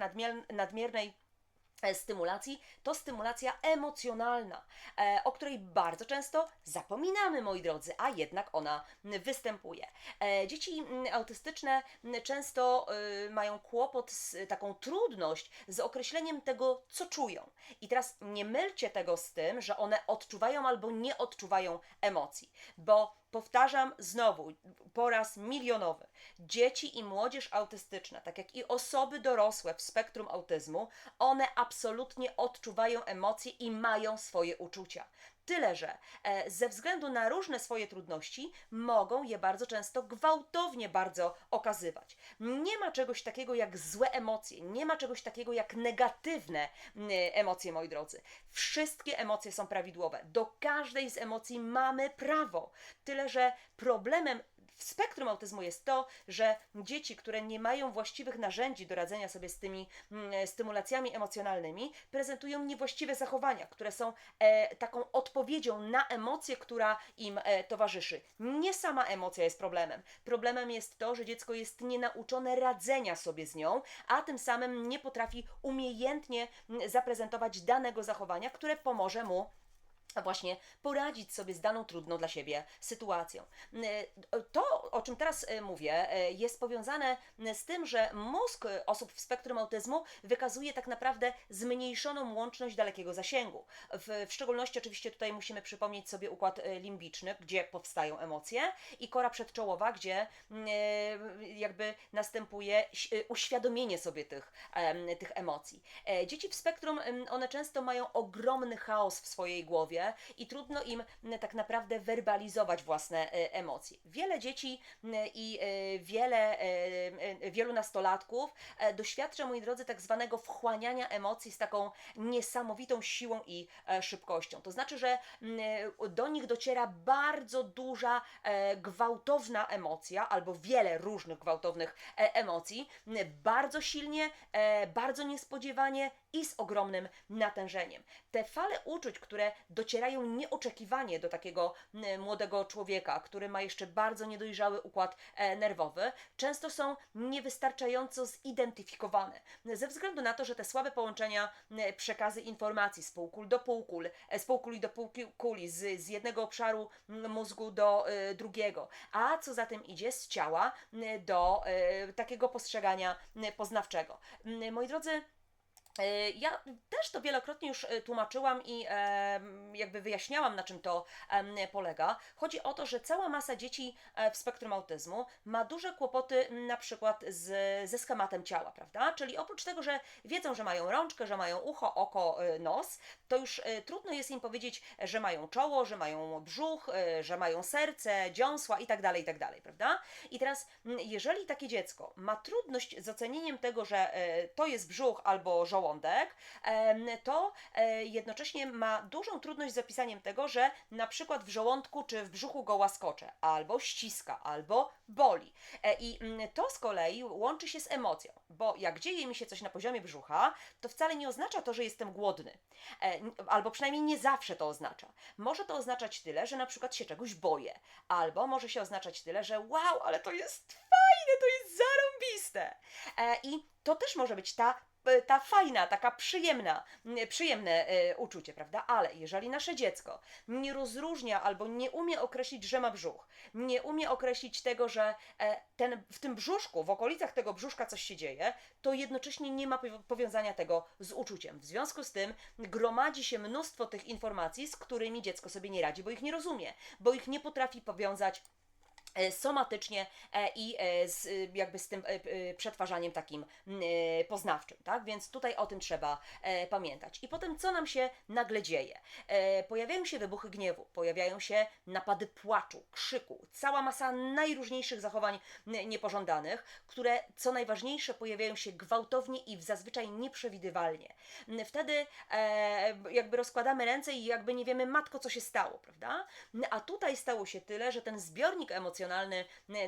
nadmiernej stymulacji to stymulacja emocjonalna, o której bardzo często zapominamy, moi drodzy, a jednak ona występuje. Dzieci autystyczne często mają kłopot, taką trudność z określeniem tego, co czują. I teraz nie mylcie tego z tym, że one odczuwają albo nie odczuwają emocji, bo powtarzam znowu, po raz milionowy, dzieci i młodzież autystyczna, tak jak i osoby dorosłe w spektrum autyzmu, one absolutnie odczuwają emocje i mają swoje uczucia. Tyle, że ze względu na różne swoje trudności mogą je bardzo często gwałtownie bardzo okazywać. Nie ma czegoś takiego jak złe emocje, nie ma czegoś takiego jak negatywne emocje, moi drodzy. Wszystkie emocje są prawidłowe. Do każdej z emocji mamy prawo. Tyle, że problemem w spektrum autyzmu jest to, że dzieci, które nie mają właściwych narzędzi do radzenia sobie z tymi stymulacjami emocjonalnymi, prezentują niewłaściwe zachowania, które są taką odpowiedzią na emocję, która im towarzyszy. Nie sama emocja jest problemem. Problemem jest to, że dziecko jest nienauczone radzenia sobie z nią, a tym samym nie potrafi umiejętnie zaprezentować danego zachowania, które pomoże mu właśnie poradzić sobie z daną trudną dla siebie sytuacją. To, o czym teraz mówię, jest powiązane z tym, że mózg osób w spektrum autyzmu wykazuje tak naprawdę zmniejszoną łączność dalekiego zasięgu. W szczególności oczywiście tutaj musimy przypomnieć sobie układ limbiczny, gdzie powstają emocje, i kora przedczołowa, gdzie jakby następuje uświadomienie sobie tych emocji. Dzieci w spektrum, one często mają ogromny chaos w swojej głowie i trudno im tak naprawdę werbalizować własne emocje. Wiele dzieci i wielu nastolatków doświadcza, moi drodzy, tak zwanego wchłaniania emocji z taką niesamowitą siłą i szybkością. To znaczy, że do nich dociera bardzo duża, gwałtowna emocja, albo wiele różnych gwałtownych emocji, bardzo silnie, bardzo niespodziewanie i z ogromnym natężeniem. Te fale uczuć, które docierają nieoczekiwanie do takiego młodego człowieka, który ma jeszcze bardzo niedojrzały układ nerwowy, często są niewystarczająco zidentyfikowane. Ze względu na to, że te słabe połączenia, przekazy informacji z półkul do półkul, z półkuli do półkuli, z jednego obszaru mózgu do drugiego, a co za tym idzie, z ciała do takiego postrzegania poznawczego. Moi drodzy, Ja też to wielokrotnie już tłumaczyłam i jakby wyjaśniałam, na czym to polega. Chodzi o to, że cała masa dzieci w spektrum autyzmu ma duże kłopoty na przykład ze schematem ciała, prawda? Czyli oprócz tego, że wiedzą, że mają rączkę, że mają ucho, oko, nos, to już trudno jest im powiedzieć, że mają czoło, że mają brzuch, że mają serce, dziąsła i tak dalej, prawda? I teraz, jeżeli takie dziecko ma trudność z ocenieniem tego, że to jest brzuch albo żołądek, to jednocześnie ma dużą trudność z opisaniem tego, że na przykład w żołądku czy w brzuchu go łaskocze, albo ściska, albo boli. I to z kolei łączy się z emocją, bo jak dzieje mi się coś na poziomie brzucha, to wcale nie oznacza to, że jestem głodny. Albo przynajmniej nie zawsze to oznacza. Może to oznaczać tyle, że na przykład się czegoś boję, albo może się oznaczać tyle, że wow, ale to jest fajne, to jest zarąbiste. I to też może być ta fajna, taka przyjemne uczucie, prawda? Ale jeżeli nasze dziecko nie rozróżnia albo nie umie określić, że ma brzuch, nie umie określić tego, że w tym brzuszku, w okolicach tego brzuszka coś się dzieje, to jednocześnie nie ma powiązania tego z uczuciem. W związku z tym gromadzi się mnóstwo tych informacji, z którymi dziecko sobie nie radzi, bo ich nie rozumie, bo ich nie potrafi powiązać somatycznie i jakby z tym przetwarzaniem takim poznawczym, tak? Więc tutaj o tym trzeba pamiętać. I potem co nam się nagle dzieje? Pojawiają się wybuchy gniewu, pojawiają się napady płaczu, krzyku, cała masa najróżniejszych zachowań niepożądanych, które co najważniejsze pojawiają się gwałtownie i zazwyczaj nieprzewidywalnie. Wtedy jakby rozkładamy ręce i jakby nie wiemy, matko, co się stało, prawda? A tutaj stało się tyle, że ten zbiornik emocjonalny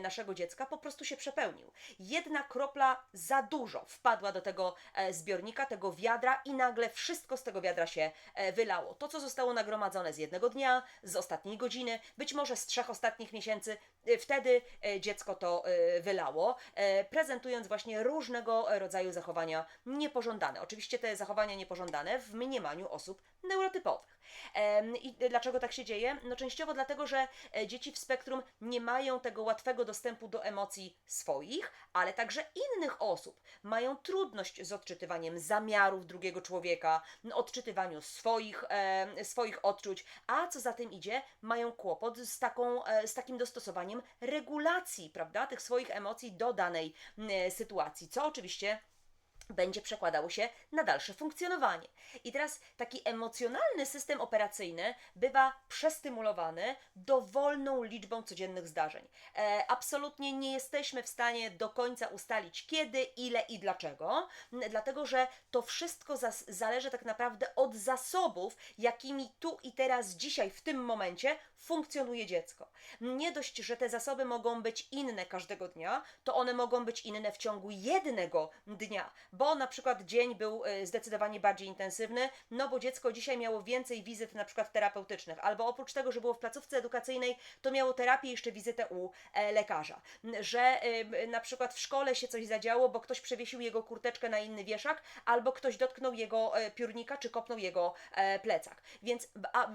naszego dziecka po prostu się przepełnił. Jedna kropla za dużo wpadła do tego zbiornika, tego wiadra i nagle wszystko z tego wiadra się wylało. To, co zostało nagromadzone z jednego dnia, z ostatniej godziny, być może z 3 ostatnich miesięcy, wtedy dziecko to wylało, prezentując właśnie różnego rodzaju zachowania niepożądane. Oczywiście te zachowania niepożądane w mniemaniu osób neurotypowych. I dlaczego tak się dzieje? No częściowo dlatego, że dzieci w spektrum nie mają tego łatwego dostępu do emocji swoich, ale także innych osób. Mają trudność z odczytywaniem zamiarów drugiego człowieka, odczytywaniu swoich odczuć, a co za tym idzie, mają kłopot z takim dostosowaniem regulacji, prawda, tych swoich emocji do danej sytuacji, co oczywiście będzie przekładało się na dalsze funkcjonowanie. I teraz taki emocjonalny system operacyjny bywa przestymulowany dowolną liczbą codziennych zdarzeń. Absolutnie nie jesteśmy w stanie do końca ustalić kiedy, ile i dlaczego, dlatego że to wszystko zależy tak naprawdę od zasobów, jakimi tu i teraz, dzisiaj, w tym momencie funkcjonuje dziecko. Nie dość, że te zasoby mogą być inne każdego dnia, to one mogą być inne w ciągu jednego dnia, bo na przykład dzień był zdecydowanie bardziej intensywny, no bo dziecko dzisiaj miało więcej wizyt na przykład terapeutycznych, albo oprócz tego, że było w placówce edukacyjnej, to miało terapię i jeszcze wizytę u lekarza, że na przykład w szkole się coś zadziało, bo ktoś przewiesił jego kurteczkę na inny wieszak, albo ktoś dotknął jego piórnika, czy kopnął jego plecak. Więc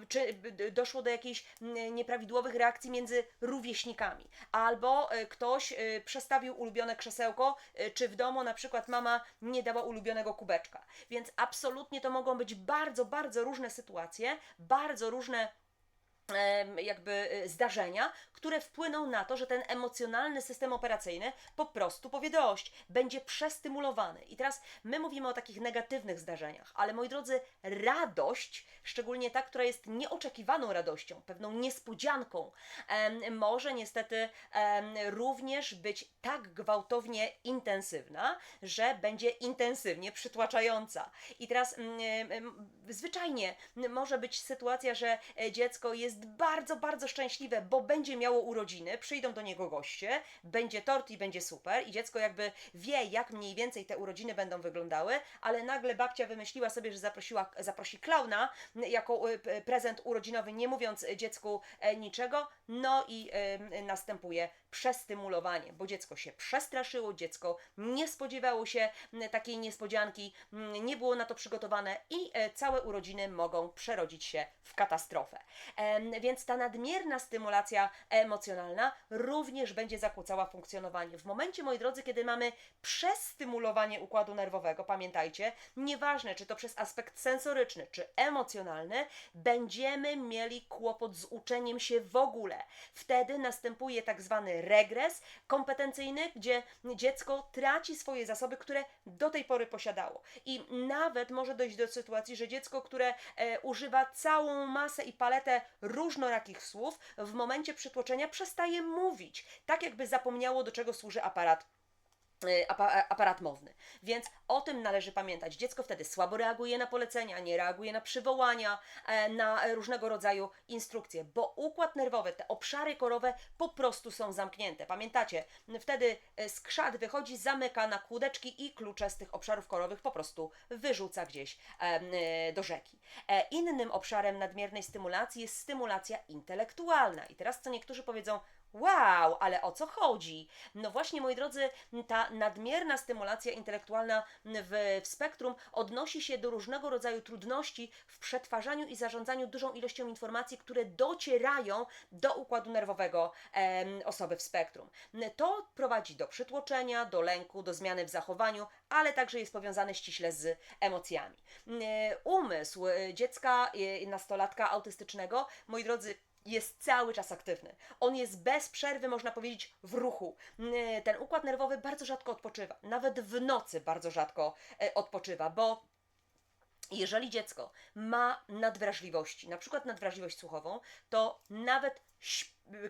czy doszło do jakichś nieprawidłowych reakcji między rówieśnikami, albo ktoś przestawił ulubione krzesełko, czy w domu na przykład mama nie dała ulubionego kubeczka. Więc absolutnie to mogą być bardzo, bardzo różne sytuacje, bardzo różne jakby zdarzenia, które wpłyną na to, że ten emocjonalny system operacyjny po prostu powie dość, będzie przestymulowany. I teraz my mówimy o takich negatywnych zdarzeniach, ale moi drodzy, radość, szczególnie ta, która jest nieoczekiwaną radością, pewną niespodzianką, może niestety również być tak gwałtownie intensywna, że będzie intensywnie przytłaczająca. I teraz zwyczajnie może być sytuacja, że dziecko jest bardzo, bardzo szczęśliwe, bo będzie miało urodziny, przyjdą do niego goście, będzie tort i będzie super i dziecko jakby wie, jak mniej więcej te urodziny będą wyglądały, ale nagle babcia wymyśliła sobie, że zaprosi klauna jako prezent urodzinowy, nie mówiąc dziecku niczego, no i następuje przestymulowanie, bo dziecko się przestraszyło, dziecko nie spodziewało się takiej niespodzianki, nie było na to przygotowane i całe urodziny mogą przerodzić się w katastrofę. Więc ta nadmierna stymulacja emocjonalna również będzie zakłócała funkcjonowanie. W momencie, moi drodzy, kiedy mamy przestymulowanie układu nerwowego, pamiętajcie, nieważne czy to przez aspekt sensoryczny, czy emocjonalny, będziemy mieli kłopot z uczeniem się w ogóle. Wtedy następuje tak zwany regres kompetencyjny, gdzie dziecko traci swoje zasoby, które do tej pory posiadało. I nawet może dojść do sytuacji, że dziecko, które używa całą masę i paletę różnorakich słów, w momencie przytłoczenia przestaje mówić, tak jakby zapomniało, do czego służy aparat mowny. Więc o tym należy pamiętać. Dziecko wtedy słabo reaguje na polecenia, nie reaguje na przywołania, na różnego rodzaju instrukcje, bo układ nerwowy, te obszary korowe po prostu są zamknięte. Pamiętacie? Wtedy skrzat wychodzi, zamyka na kłódeczki i klucze z tych obszarów korowych po prostu wyrzuca gdzieś do rzeki. Innym obszarem nadmiernej stymulacji jest stymulacja intelektualna. I teraz co niektórzy powiedzą: wow, ale o co chodzi? No właśnie, moi drodzy, ta nadmierna stymulacja intelektualna w spektrum odnosi się do różnego rodzaju trudności w przetwarzaniu i zarządzaniu dużą ilością informacji, które docierają do układu nerwowego osoby w spektrum. To prowadzi do przytłoczenia, do lęku, do zmiany w zachowaniu, ale także jest powiązane ściśle z emocjami. Umysł dziecka, nastolatka autystycznego, moi drodzy, jest cały czas aktywny. On jest bez przerwy, można powiedzieć, w ruchu. Ten układ nerwowy bardzo rzadko odpoczywa. Nawet w nocy bardzo rzadko odpoczywa, bo jeżeli dziecko ma nadwrażliwości, na przykład nadwrażliwość słuchową, to nawet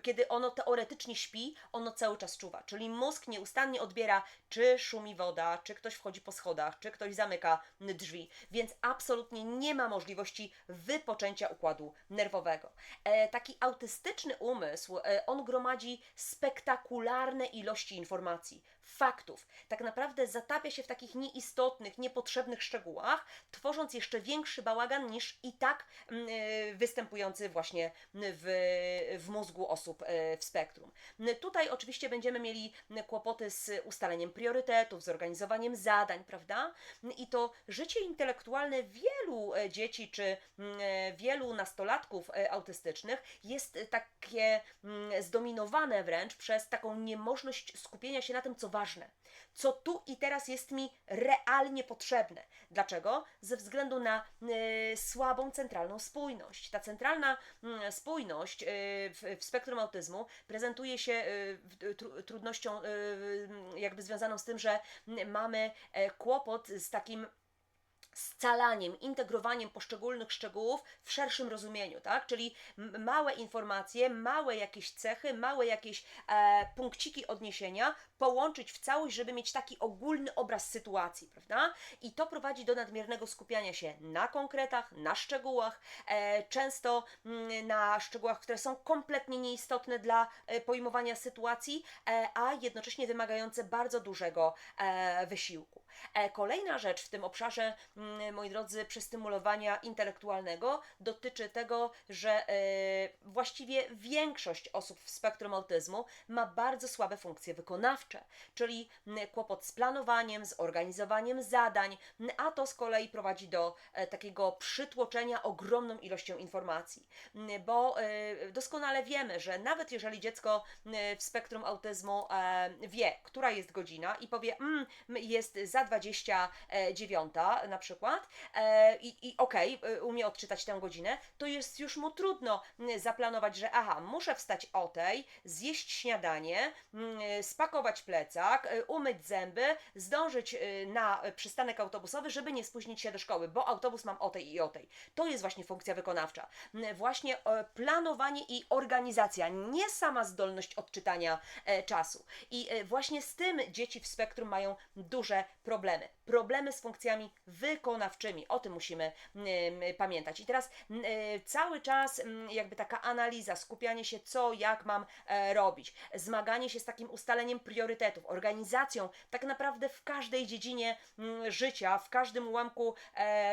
kiedy ono teoretycznie śpi, ono cały czas czuwa. Czyli mózg nieustannie odbiera, czy szumi woda, czy ktoś wchodzi po schodach, czy ktoś zamyka drzwi. Więc absolutnie nie ma możliwości wypoczęcia układu nerwowego. Taki autystyczny umysł, on gromadzi spektakularne ilości informacji, faktów. Tak naprawdę zatapia się w takich nieistotnych, niepotrzebnych szczegółach, tworząc jeszcze większy bałagan niż i tak występujący właśnie w mózgu osób w spektrum. Tutaj oczywiście będziemy mieli kłopoty z ustaleniem priorytetów, z organizowaniem zadań, prawda? I to życie intelektualne wielu dzieci czy wielu nastolatków autystycznych jest takie zdominowane wręcz przez taką niemożność skupienia się na tym, co ważne, co tu i teraz jest mi realnie potrzebne. Dlaczego? Ze względu na słabą centralną spójność. Ta centralna spójność w spektrum autyzmu prezentuje się trudnością jakby związaną z tym, że mamy kłopot z takim scalaniem, integrowaniem poszczególnych szczegółów w szerszym rozumieniu, tak? Czyli małe informacje, małe jakieś cechy, małe jakieś punkciki odniesienia połączyć w całość, żeby mieć taki ogólny obraz sytuacji, prawda? I to prowadzi do nadmiernego skupiania się na konkretach, na szczegółach, często na szczegółach, które są kompletnie nieistotne dla pojmowania sytuacji, a jednocześnie wymagające bardzo dużego wysiłku. Kolejna rzecz w tym obszarze, moi drodzy, przestymulowania intelektualnego dotyczy tego, że właściwie większość osób w spektrum autyzmu ma bardzo słabe funkcje wykonawcze, czyli kłopot z planowaniem, z organizowaniem zadań, a to z kolei prowadzi do takiego przytłoczenia ogromną ilością informacji, bo doskonale wiemy, że nawet jeżeli dziecko w spektrum autyzmu wie, która jest godzina i powie, jest za 29 na przykład i okej, umie odczytać tę godzinę, to jest już mu trudno zaplanować, że muszę wstać o tej, zjeść śniadanie, spakować plecak, umyć zęby, zdążyć na przystanek autobusowy, żeby nie spóźnić się do szkoły, bo autobus mam o tej i o tej. To jest właśnie funkcja wykonawcza. Właśnie planowanie i organizacja, nie sama zdolność odczytania czasu. I właśnie z tym dzieci w spektrum mają duże problemy. Problemy z funkcjami wykonawczymi. O tym musimy pamiętać. I teraz cały czas jakby taka analiza, skupianie się co, jak mam robić, zmaganie się z takim ustaleniem priorytetów, organizacją tak naprawdę w każdej dziedzinie życia, w każdym ułamku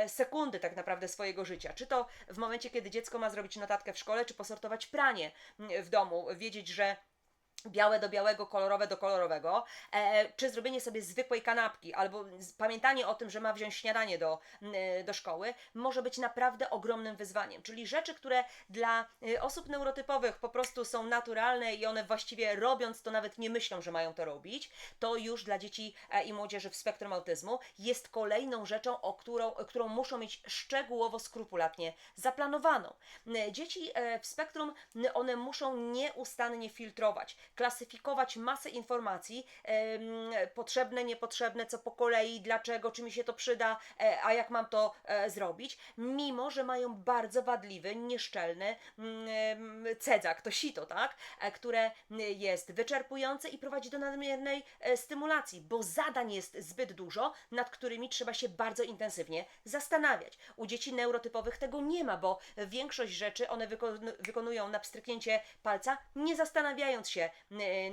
sekundy tak naprawdę swojego życia. Czy to w momencie, kiedy dziecko ma zrobić notatkę w szkole, czy posortować pranie w domu, wiedzieć, że białe do białego, kolorowe do kolorowego, czy zrobienie sobie zwykłej kanapki, albo pamiętanie o tym, że ma wziąć śniadanie do szkoły, może być naprawdę ogromnym wyzwaniem. Czyli rzeczy, które dla osób neurotypowych po prostu są naturalne i one właściwie robiąc to nawet nie myślą, że mają to robić, to już dla dzieci i młodzieży w spektrum autyzmu jest kolejną rzeczą, którą muszą mieć szczegółowo, skrupulatnie zaplanowaną. Dzieci w spektrum, one muszą nieustannie filtrować, klasyfikować masę informacji, potrzebne, niepotrzebne, co po kolei, dlaczego, czy mi się to przyda, a jak mam to zrobić, mimo że mają bardzo wadliwy, nieszczelny cedzak, to sito, tak, które jest wyczerpujące i prowadzi do nadmiernej stymulacji, bo zadań jest zbyt dużo, nad którymi trzeba się bardzo intensywnie zastanawiać. U dzieci neurotypowych tego nie ma, bo większość rzeczy one wykonują na pstryknięcie palca, nie zastanawiając się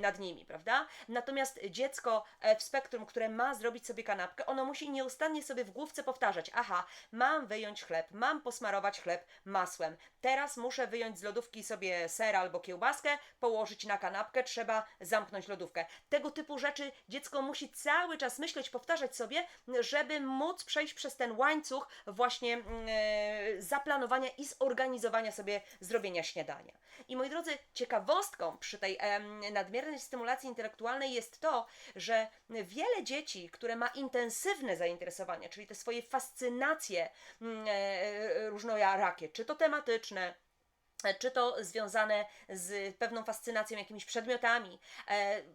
nad nimi, prawda? Natomiast dziecko w spektrum, które ma zrobić sobie kanapkę, ono musi nieustannie sobie w główce powtarzać: aha, mam wyjąć chleb, mam posmarować chleb masłem, teraz muszę wyjąć z lodówki sobie ser albo kiełbaskę, położyć na kanapkę, trzeba zamknąć lodówkę. Tego typu rzeczy dziecko musi cały czas myśleć, powtarzać sobie, żeby móc przejść przez ten łańcuch właśnie zaplanowania i zorganizowania sobie zrobienia śniadania. I moi drodzy, ciekawostką przy tej nadmiernej stymulacji intelektualnej jest to, że wiele dzieci, które ma intensywne zainteresowania, czyli te swoje fascynacje różnorakie, czy to tematyczne, czy to związane z pewną fascynacją jakimiś przedmiotami.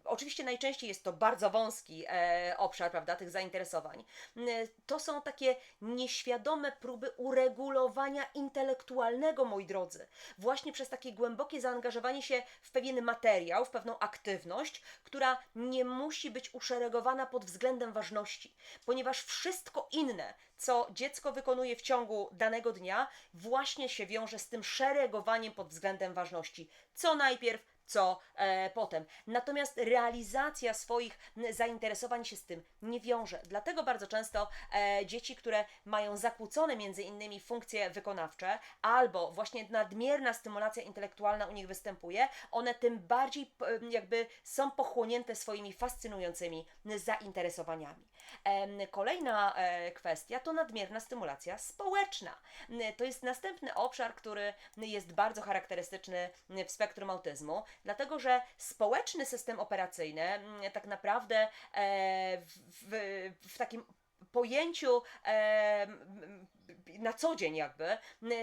Oczywiście najczęściej jest to bardzo wąski obszar, prawda, tych zainteresowań. To są takie nieświadome próby uregulowania intelektualnego, moi drodzy. Właśnie przez takie głębokie zaangażowanie się w pewien materiał, w pewną aktywność, która nie musi być uszeregowana pod względem ważności, ponieważ wszystko inne, co dziecko wykonuje w ciągu danego dnia, właśnie się wiąże z tym szeregowaniem pod względem ważności. Co najpierw, co potem. Natomiast realizacja swoich zainteresowań się z tym nie wiąże. Dlatego bardzo często dzieci, które mają zakłócone między innymi funkcje wykonawcze, albo właśnie nadmierna stymulacja intelektualna u nich występuje, one tym bardziej jakby są pochłonięte swoimi fascynującymi zainteresowaniami. Kolejna kwestia to nadmierna stymulacja społeczna. To jest następny obszar, który jest bardzo charakterystyczny w spektrum autyzmu, dlatego że społeczny system operacyjny tak naprawdę w takim pojęciu na co dzień jakby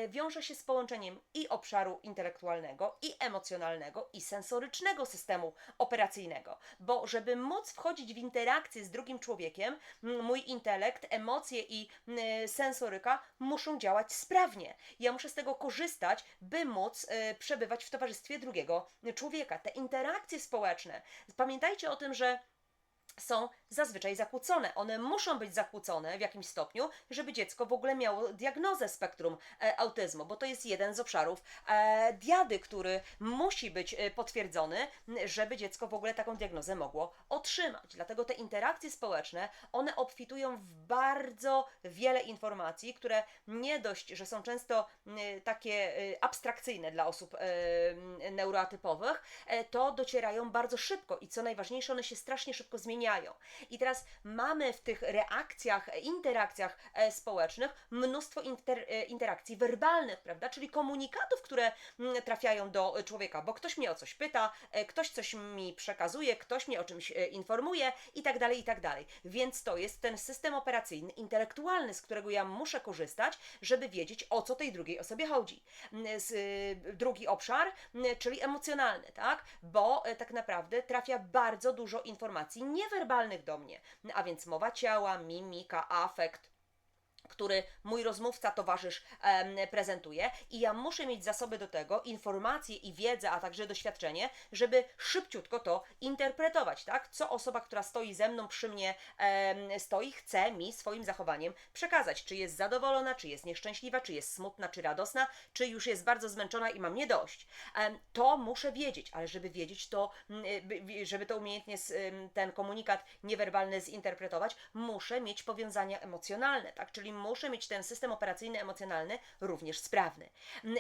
wiąże się z połączeniem i obszaru intelektualnego, i emocjonalnego, i sensorycznego systemu operacyjnego. Bo żeby móc wchodzić w interakcję z drugim człowiekiem, mój intelekt, emocje i sensoryka muszą działać sprawnie. Ja muszę z tego korzystać, by móc przebywać w towarzystwie drugiego człowieka. Te interakcje społeczne, pamiętajcie o tym, że są zazwyczaj zakłócone. One muszą być zakłócone w jakimś stopniu, żeby dziecko w ogóle miało diagnozę spektrum autyzmu, bo to jest jeden z obszarów diady, który musi być potwierdzony, żeby dziecko w ogóle taką diagnozę mogło otrzymać. Dlatego te interakcje społeczne, one obfitują w bardzo wiele informacji, które nie dość, że są często takie abstrakcyjne dla osób neuroatypowych, to docierają bardzo szybko i co najważniejsze, one się strasznie szybko zmieniają. I teraz mamy w tych reakcjach, interakcjach społecznych mnóstwo interakcji werbalnych, prawda? Czyli komunikatów, które trafiają do człowieka, bo ktoś mnie o coś pyta, ktoś coś mi przekazuje, ktoś mnie o czymś informuje i tak dalej, i tak dalej. Więc to jest ten system operacyjny, intelektualny, z którego ja muszę korzystać, żeby wiedzieć, o co tej drugiej osobie chodzi. Drugi obszar, czyli emocjonalny, tak? Bo tak naprawdę trafia bardzo dużo informacji niewerbalnych do mnie, a więc mowa ciała, mimika, afekt, który mój rozmówca, towarzysz prezentuje i ja muszę mieć zasoby do tego, informacje i wiedzę, a także doświadczenie, żeby szybciutko to interpretować, tak? Co osoba, która stoi ze mną, przy mnie stoi, chce mi swoim zachowaniem przekazać. Czy jest zadowolona, czy jest nieszczęśliwa, czy jest smutna, czy radosna, czy już jest bardzo zmęczona i mam nie dość. To muszę wiedzieć, ale żeby wiedzieć to, żeby to umiejętnie ten komunikat niewerbalny zinterpretować, muszę mieć powiązania emocjonalne, tak? Czyli muszę mieć ten system operacyjny, emocjonalny również sprawny.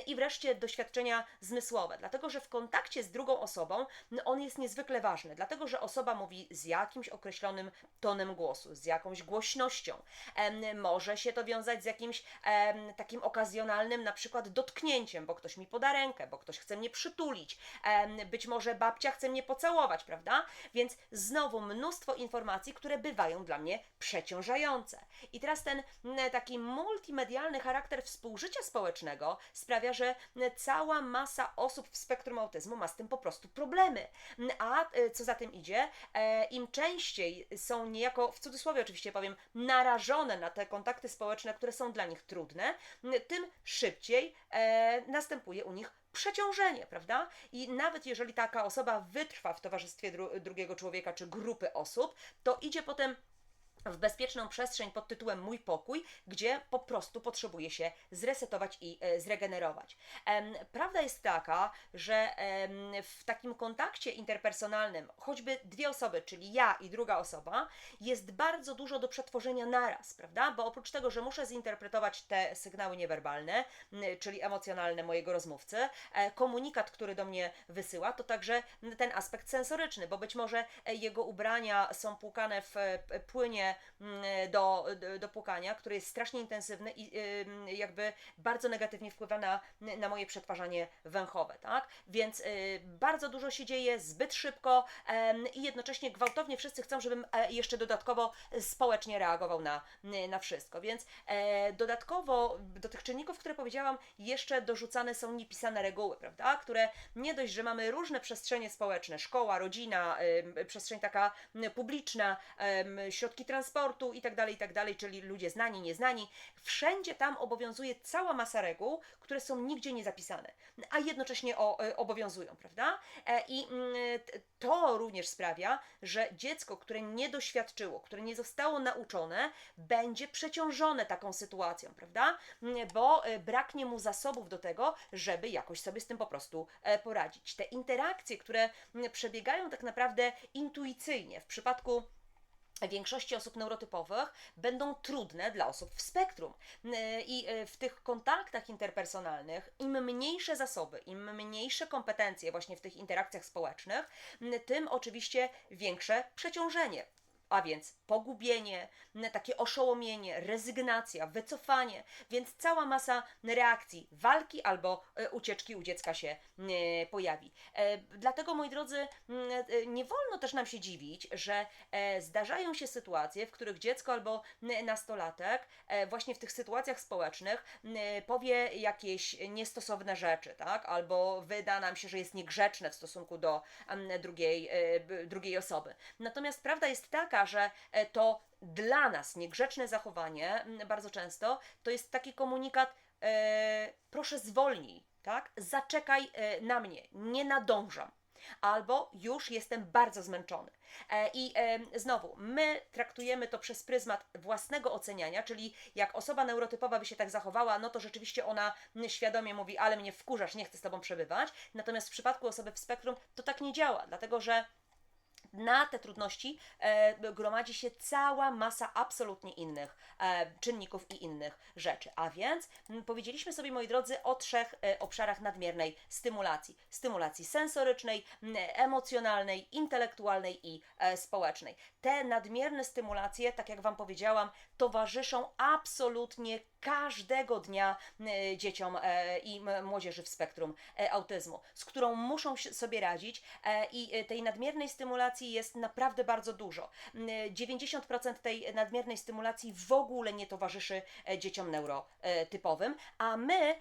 I wreszcie doświadczenia zmysłowe, dlatego że w kontakcie z drugą osobą on jest niezwykle ważny, dlatego że osoba mówi z jakimś określonym tonem głosu, z jakąś głośnością. Może się to wiązać z jakimś takim okazjonalnym na przykład dotknięciem, bo ktoś mi poda rękę, bo ktoś chce mnie przytulić, być może babcia chce mnie pocałować, prawda? Więc znowu mnóstwo informacji, które bywają dla mnie przeciążające. I teraz ten taki multimedialny charakter współżycia społecznego sprawia, że cała masa osób w spektrum autyzmu ma z tym po prostu problemy. A co za tym idzie, im częściej są niejako, w cudzysłowie oczywiście powiem, narażone na te kontakty społeczne, które są dla nich trudne, tym szybciej następuje u nich przeciążenie, prawda? I nawet jeżeli taka osoba wytrwa w towarzystwie drugiego człowieka czy grupy osób, to idzie potem w bezpieczną przestrzeń pod tytułem Mój pokój, gdzie po prostu potrzebuje się zresetować i zregenerować. Prawda jest taka, że w takim kontakcie interpersonalnym, choćby dwie osoby, czyli ja i druga osoba, jest bardzo dużo do przetworzenia naraz, prawda? Bo oprócz tego, że muszę zinterpretować te sygnały niewerbalne, czyli emocjonalne mojego rozmówcy, komunikat, który do mnie wysyła, to także ten aspekt sensoryczny, bo być może jego ubrania są płukane w płynie do płukania, który jest strasznie intensywny i jakby bardzo negatywnie wpływa na moje przetwarzanie węchowe, tak? Więc bardzo dużo się dzieje, zbyt szybko i jednocześnie gwałtownie wszyscy chcą, żebym jeszcze dodatkowo społecznie reagował na wszystko. Więc dodatkowo do tych czynników, które powiedziałam, jeszcze dorzucane są niepisane reguły, prawda? Które nie dość, że mamy różne przestrzenie społeczne, szkoła, rodzina, przestrzeń taka publiczna, środki transportu i tak dalej, czyli ludzie znani, nieznani. Wszędzie tam obowiązuje cała masa reguł, które są nigdzie nie zapisane, a jednocześnie obowiązują, prawda? I to również sprawia, że dziecko, które nie doświadczyło, które nie zostało nauczone, będzie przeciążone taką sytuacją, prawda? Bo braknie mu zasobów do tego, żeby jakoś sobie z tym po prostu poradzić. Te interakcje, które przebiegają tak naprawdę intuicyjnie w przypadku większości osób neurotypowych, będą trudne dla osób w spektrum. I w tych kontaktach interpersonalnych im mniejsze zasoby, im mniejsze kompetencje właśnie w tych interakcjach społecznych, tym oczywiście większe przeciążenie. A więc pogubienie, takie oszołomienie, rezygnacja, wycofanie, więc cała masa reakcji, walki albo ucieczki u dziecka się pojawi. Dlatego, moi drodzy, nie wolno też nam się dziwić, że zdarzają się sytuacje, w których dziecko albo nastolatek właśnie w tych sytuacjach społecznych powie jakieś niestosowne rzeczy, tak? Albo wyda nam się, że jest niegrzeczne w stosunku do drugiej osoby. Natomiast prawda jest taka, że to dla nas niegrzeczne zachowanie bardzo często to jest taki komunikat: proszę zwolnij, tak? Zaczekaj na mnie, nie nadążam. Albo już jestem bardzo zmęczony. I znowu, my traktujemy to przez pryzmat własnego oceniania, czyli jak osoba neurotypowa by się tak zachowała, no to rzeczywiście ona świadomie mówi: ale mnie wkurzasz, nie chcę z tobą przebywać. Natomiast w przypadku osoby w spektrum to tak nie działa, dlatego że na te trudności gromadzi się cała masa absolutnie innych czynników i innych rzeczy. A więc powiedzieliśmy sobie, moi drodzy, o 3 obszarach nadmiernej stymulacji. Stymulacji sensorycznej, emocjonalnej, intelektualnej i społecznej. Te nadmierne stymulacje, tak jak Wam powiedziałam, towarzyszą absolutnie każdego dnia dzieciom i młodzieży w spektrum autyzmu, z którą muszą sobie radzić i tej nadmiernej stymulacji jest naprawdę bardzo dużo. 90% tej nadmiernej stymulacji w ogóle nie towarzyszy dzieciom neurotypowym, a my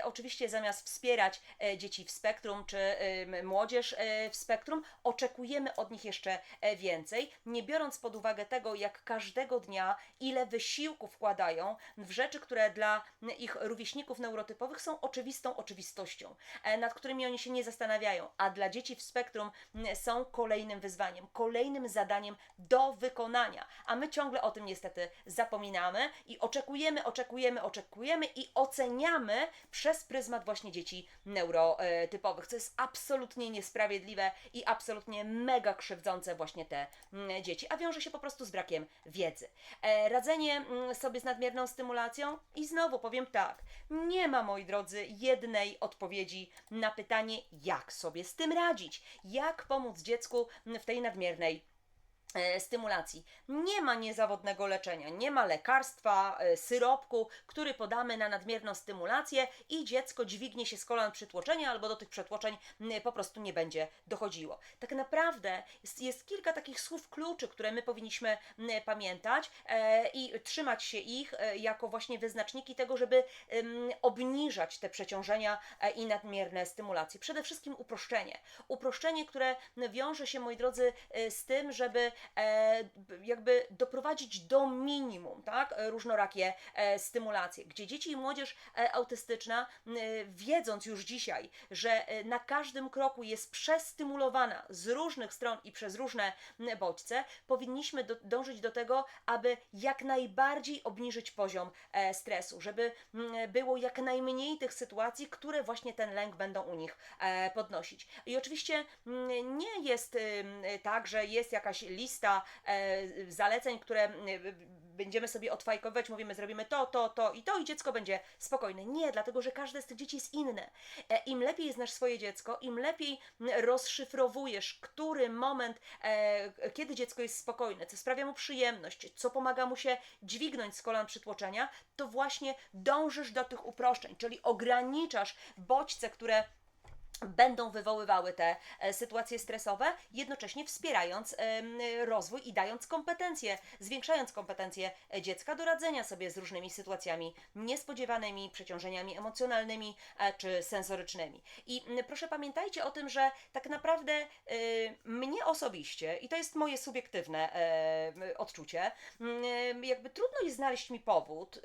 oczywiście zamiast wspierać dzieci w spektrum czy młodzież w spektrum, oczekujemy od nich jeszcze więcej, nie biorąc pod uwagę tego, jak każdego dnia ile wysiłku wkładają w rzeczy, które które dla ich rówieśników neurotypowych są oczywistą oczywistością, nad którymi oni się nie zastanawiają, a dla dzieci w spektrum są kolejnym wyzwaniem, kolejnym zadaniem do wykonania, a my ciągle o tym niestety zapominamy i oczekujemy i oceniamy przez pryzmat właśnie dzieci neurotypowych, co jest absolutnie niesprawiedliwe i absolutnie mega krzywdzące właśnie te dzieci, a wiąże się po prostu z brakiem wiedzy. Radzenie sobie z nadmierną stymulacją i znowu powiem tak, nie ma, moi drodzy, jednej odpowiedzi na pytanie, jak sobie z tym radzić, jak pomóc dziecku w tej nadmiernej stymulacji. Nie ma niezawodnego leczenia, nie ma lekarstwa, syropku, który podamy na nadmierną stymulację i dziecko dźwignie się z kolan przytłoczenia albo do tych przytłoczeń po prostu nie będzie dochodziło. Tak naprawdę jest kilka takich słów kluczy, które my powinniśmy pamiętać i trzymać się ich jako właśnie wyznaczniki tego, żeby obniżać te przeciążenia i nadmierne stymulacje. Przede wszystkim uproszczenie. Uproszczenie, które wiąże się, moi drodzy, z tym, żeby jakby doprowadzić do minimum, tak, różnorakie stymulacje, gdzie dzieci i młodzież autystyczna, wiedząc już dzisiaj, że na każdym kroku jest przestymulowana z różnych stron i przez różne bodźce, powinniśmy dążyć do tego, aby jak najbardziej obniżyć poziom stresu, żeby było jak najmniej tych sytuacji, które właśnie ten lęk będą u nich podnosić. I oczywiście nie jest tak, że jest jakaś lista zaleceń, które będziemy sobie odfajkować, mówimy, zrobimy to i dziecko będzie spokojne. Nie, dlatego, że każde z tych dzieci jest inne. Im lepiej znasz swoje dziecko, im lepiej rozszyfrowujesz, który moment, kiedy dziecko jest spokojne, co sprawia mu przyjemność, co pomaga mu się dźwignąć z kolan przytłoczenia, to właśnie dążysz do tych uproszczeń, czyli ograniczasz bodźce, które będą wywoływały te sytuacje stresowe, jednocześnie wspierając rozwój i dając kompetencje, zwiększając kompetencje dziecka do radzenia sobie z różnymi sytuacjami niespodziewanymi, przeciążeniami emocjonalnymi czy sensorycznymi. I proszę pamiętajcie o tym, że tak naprawdę mnie osobiście, i to jest moje subiektywne odczucie, jakby trudno jest znaleźć mi powód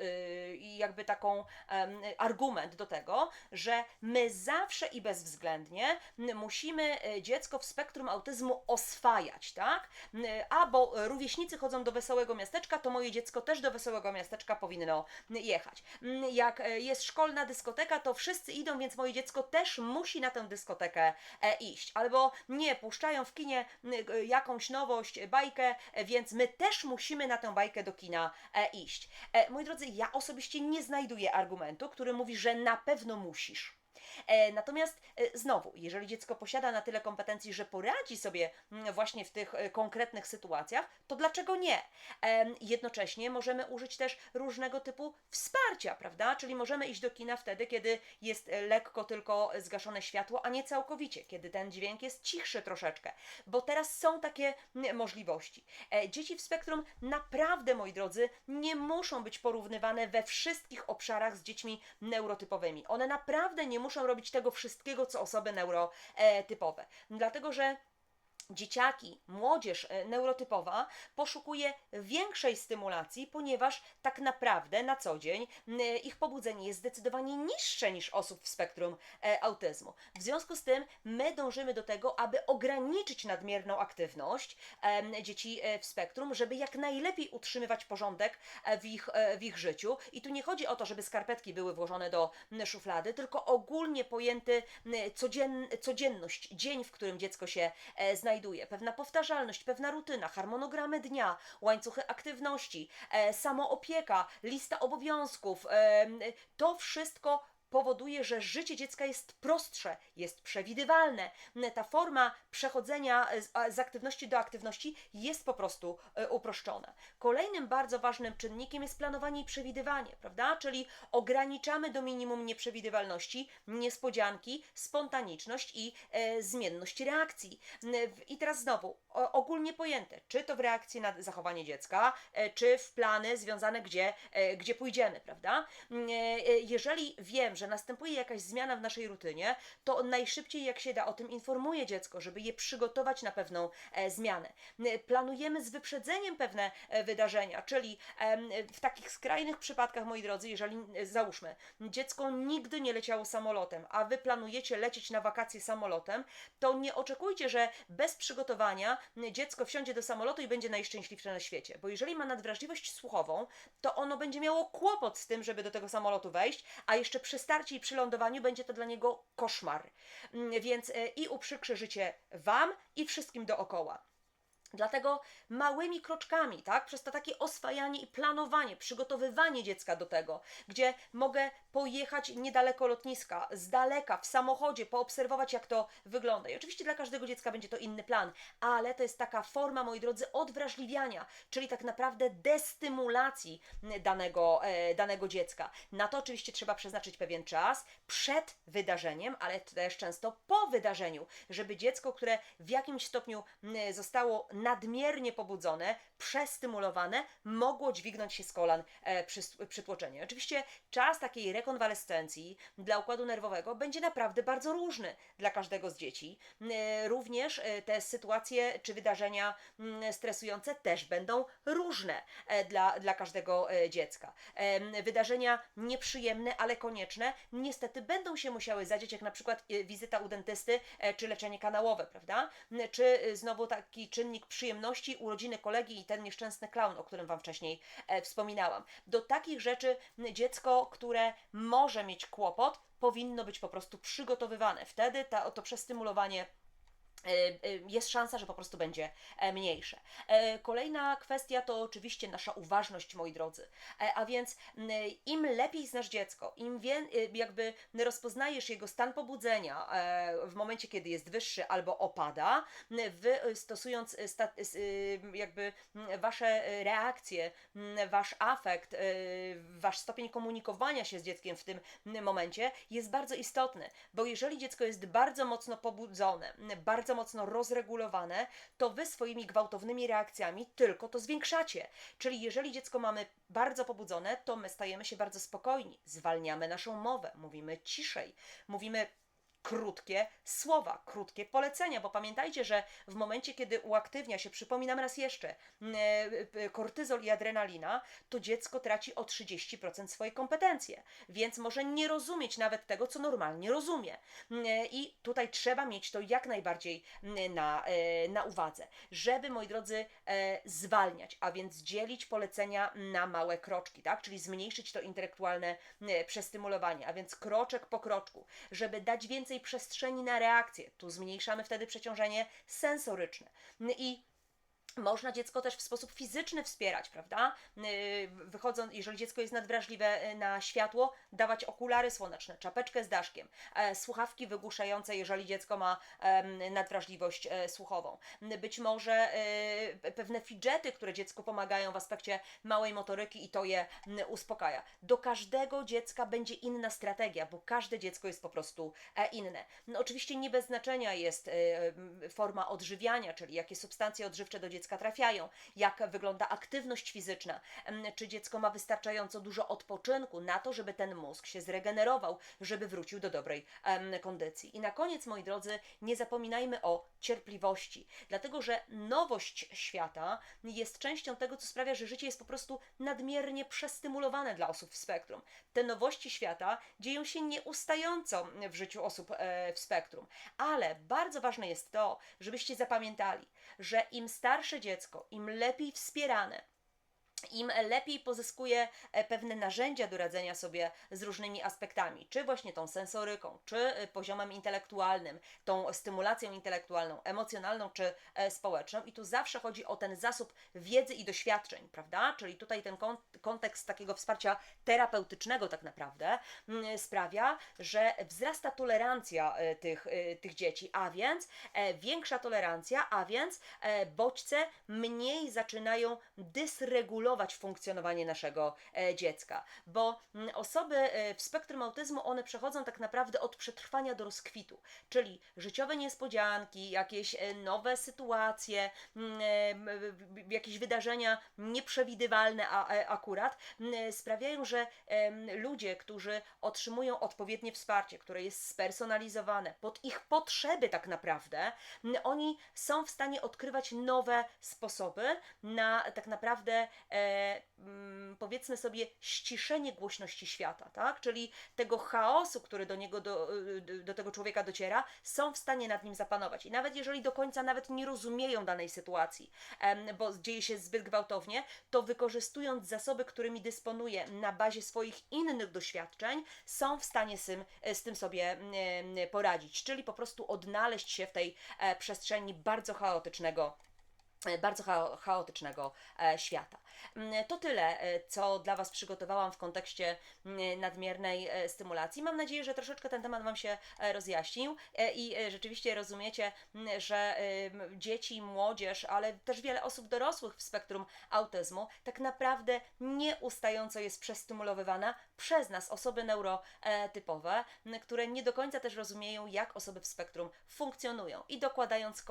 i jakby taką argument do tego, że my zawsze i bezwzględnie musimy dziecko w spektrum autyzmu oswajać, tak? A bo rówieśnicy chodzą do wesołego miasteczka, to moje dziecko też do wesołego miasteczka powinno jechać. Jak jest szkolna dyskoteka, to wszyscy idą, więc moje dziecko też musi na tę dyskotekę iść. Albo nie, puszczają w kinie jakąś nowość, bajkę, więc my też musimy na tę bajkę do kina iść. Moi drodzy, ja osobiście nie znajduję argumentu, który mówi, że na pewno musisz. Natomiast znowu, jeżeli dziecko posiada na tyle kompetencji, że poradzi sobie właśnie w tych konkretnych sytuacjach, to dlaczego nie? Jednocześnie możemy użyć też różnego typu wsparcia, prawda? Czyli możemy iść do kina wtedy, kiedy jest lekko tylko zgaszone światło, a nie całkowicie, kiedy ten dźwięk jest cichszy troszeczkę, bo teraz są takie możliwości. Dzieci w spektrum naprawdę, moi drodzy, nie muszą być porównywane we wszystkich obszarach z dziećmi neurotypowymi. One naprawdę nie muszą robić tego wszystkiego, co osoby neurotypowe. Dlatego, że dzieciaki, młodzież neurotypowa poszukuje większej stymulacji, ponieważ tak naprawdę na co dzień ich pobudzenie jest zdecydowanie niższe niż osób w spektrum autyzmu. W związku z tym my dążymy do tego, aby ograniczyć nadmierną aktywność dzieci w spektrum, żeby jak najlepiej utrzymywać porządek w ich życiu. I tu nie chodzi o to, żeby skarpetki były włożone do szuflady, tylko ogólnie pojęty codzienność, dzień, w którym dziecko się znajduje. Pewna powtarzalność, pewna rutyna, harmonogramy dnia, łańcuchy aktywności, samoopieka, lista obowiązków. To wszystko powoduje, że życie dziecka jest prostsze, jest przewidywalne. Ta forma przechodzenia z aktywności do aktywności jest po prostu uproszczona. Kolejnym bardzo ważnym czynnikiem jest planowanie i przewidywanie, prawda? Czyli ograniczamy do minimum nieprzewidywalności, niespodzianki, spontaniczność i zmienność reakcji. I teraz znowu, ogólnie pojęte, czy to w reakcji na zachowanie dziecka, czy w plany związane, gdzie pójdziemy, prawda? Jeżeli wiem, że następuje jakaś zmiana w naszej rutynie, to najszybciej jak się da o tym informuje dziecko, żeby je przygotować na pewną zmianę. Planujemy z wyprzedzeniem pewne wydarzenia, czyli w takich skrajnych przypadkach, moi drodzy, jeżeli załóżmy, dziecko nigdy nie leciało samolotem, a wy planujecie lecieć na wakacje samolotem, to nie oczekujcie, że bez przygotowania dziecko wsiądzie do samolotu i będzie najszczęśliwsze na świecie, bo jeżeli ma nadwrażliwość słuchową, to ono będzie miało kłopot z tym, żeby do tego samolotu wejść, a jeszcze przy starcie i przy lądowaniu będzie to dla niego koszmar. Więc i uprzykrzy życie wam i wszystkim dookoła. Dlatego małymi kroczkami, tak? Przez to takie oswajanie i planowanie, przygotowywanie dziecka do tego, gdzie mogę pojechać niedaleko lotniska, z daleka, w samochodzie, poobserwować, jak to wygląda. I oczywiście dla każdego dziecka będzie to inny plan, ale to jest taka forma, moi drodzy, odwrażliwiania, czyli tak naprawdę destymulacji danego dziecka. Na to oczywiście trzeba przeznaczyć pewien czas przed wydarzeniem, ale też często po wydarzeniu, żeby dziecko, które w jakimś stopniu zostało nadmiernie pobudzone, przestymulowane, mogło dźwignąć się z kolan przytłoczenie. Oczywiście czas takiej rekonwalescencji dla układu nerwowego będzie naprawdę bardzo różny dla każdego z dzieci. Również te sytuacje czy wydarzenia stresujące też będą różne dla każdego dziecka. Wydarzenia nieprzyjemne, ale konieczne, niestety będą się musiały zadziać, jak na przykład wizyta u dentysty, czy leczenie kanałowe, prawda? Czy znowu taki czynnik przyjemności, urodziny kolegi i ten nieszczęsny klaun, o którym wam wcześniej wspominałam. Do takich rzeczy dziecko, które może mieć kłopot, powinno być po prostu przygotowywane. Wtedy to przestymulowanie jest szansa, że po prostu będzie mniejsze. Kolejna kwestia to oczywiście nasza uważność, moi drodzy. A więc im lepiej znasz dziecko, im jakby rozpoznajesz jego stan pobudzenia w momencie, kiedy jest wyższy albo opada, stosując jakby wasze reakcje, wasz afekt, wasz stopień komunikowania się z dzieckiem w tym momencie jest bardzo istotny, bo jeżeli dziecko jest bardzo mocno pobudzone, bardzo mocno rozregulowane, to wy swoimi gwałtownymi reakcjami tylko to zwiększacie. Czyli jeżeli dziecko mamy bardzo pobudzone, to my stajemy się bardzo spokojni, zwalniamy naszą mowę, mówimy ciszej, mówimy krótkie słowa, krótkie polecenia, bo pamiętajcie, że w momencie, kiedy uaktywnia się, przypominam raz jeszcze, kortyzol i adrenalina, to dziecko traci o 30% swoje kompetencje, więc może nie rozumieć nawet tego, co normalnie rozumie. I tutaj trzeba mieć to jak najbardziej na uwadze, żeby, moi drodzy, zwalniać, a więc dzielić polecenia na małe kroczki, tak? Czyli zmniejszyć to intelektualne przestymulowanie, a więc kroczek po kroczku, żeby dać więcej przestrzeni na reakcję. Tu zmniejszamy wtedy przeciążenie sensoryczne. I można dziecko też w sposób fizyczny wspierać, prawda? Wychodząc, jeżeli dziecko jest nadwrażliwe na światło, dawać okulary słoneczne, czapeczkę z daszkiem, słuchawki wygłuszające, jeżeli dziecko ma nadwrażliwość słuchową. Być może pewne fidżety, które dziecku pomagają w aspekcie małej motoryki i to je uspokaja. Do każdego dziecka będzie inna strategia, bo każde dziecko jest po prostu inne. No, oczywiście nie bez znaczenia jest forma odżywiania, czyli jakie substancje odżywcze do dziecka trafiają, jak wygląda aktywność fizyczna, czy dziecko ma wystarczająco dużo odpoczynku na to, żeby ten mózg się zregenerował, żeby wrócił do dobrej kondycji. I na koniec, moi drodzy, nie zapominajmy o cierpliwości, dlatego że nowość świata jest częścią tego, co sprawia, że życie jest po prostu nadmiernie przestymulowane dla osób w spektrum. Te nowości świata dzieją się nieustająco w życiu osób w spektrum, ale bardzo ważne jest to, żebyście zapamiętali, że im starsze dziecko, im lepiej wspierane, im lepiej pozyskuje pewne narzędzia do radzenia sobie z różnymi aspektami, czy właśnie tą sensoryką, czy poziomem intelektualnym, tą stymulacją intelektualną, emocjonalną, czy społeczną. I tu zawsze chodzi o ten zasób wiedzy i doświadczeń, prawda? Czyli tutaj ten kontekst takiego wsparcia terapeutycznego tak naprawdę sprawia, że wzrasta tolerancja tych dzieci, a więc większa tolerancja, a więc bodźce mniej zaczynają dysregulować stymulować funkcjonowanie naszego dziecka, bo osoby w spektrum autyzmu, one przechodzą tak naprawdę od przetrwania do rozkwitu, czyli życiowe niespodzianki, jakieś nowe sytuacje, jakieś wydarzenia nieprzewidywalne akurat sprawiają, że ludzie, którzy otrzymują odpowiednie wsparcie, które jest spersonalizowane pod ich potrzeby tak naprawdę, oni są w stanie odkrywać nowe sposoby na tak naprawdę powiedzmy sobie ściszenie głośności świata, tak? Czyli tego chaosu, który do tego człowieka dociera, są w stanie nad nim zapanować. I nawet jeżeli do końca nawet nie rozumieją danej sytuacji, bo dzieje się zbyt gwałtownie, to wykorzystując zasoby, którymi dysponuje na bazie swoich innych doświadczeń, są w stanie z tym sobie poradzić, czyli po prostu odnaleźć się w tej przestrzeni bardzo chaotycznego świata. To tyle, co dla Was przygotowałam w kontekście nadmiernej stymulacji. Mam nadzieję, że troszeczkę ten temat Wam się rozjaśnił i rzeczywiście rozumiecie, że dzieci, młodzież, ale też wiele osób dorosłych w spektrum autyzmu tak naprawdę nieustająco jest przestymulowywana przez nas, osoby neurotypowe, które nie do końca też rozumieją, jak osoby w spektrum funkcjonują i dokładając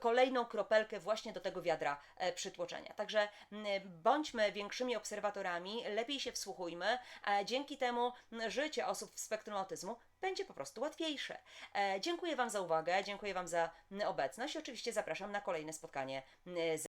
kolejną kropelkę właśnie do tego wiadra przytłoczenia. Także bądźmy większymi obserwatorami, lepiej się wsłuchujmy, dzięki temu życie osób w spektrum autyzmu będzie po prostu łatwiejsze. Dziękuję Wam za uwagę, dziękuję Wam za obecność i oczywiście zapraszam na kolejne spotkanie z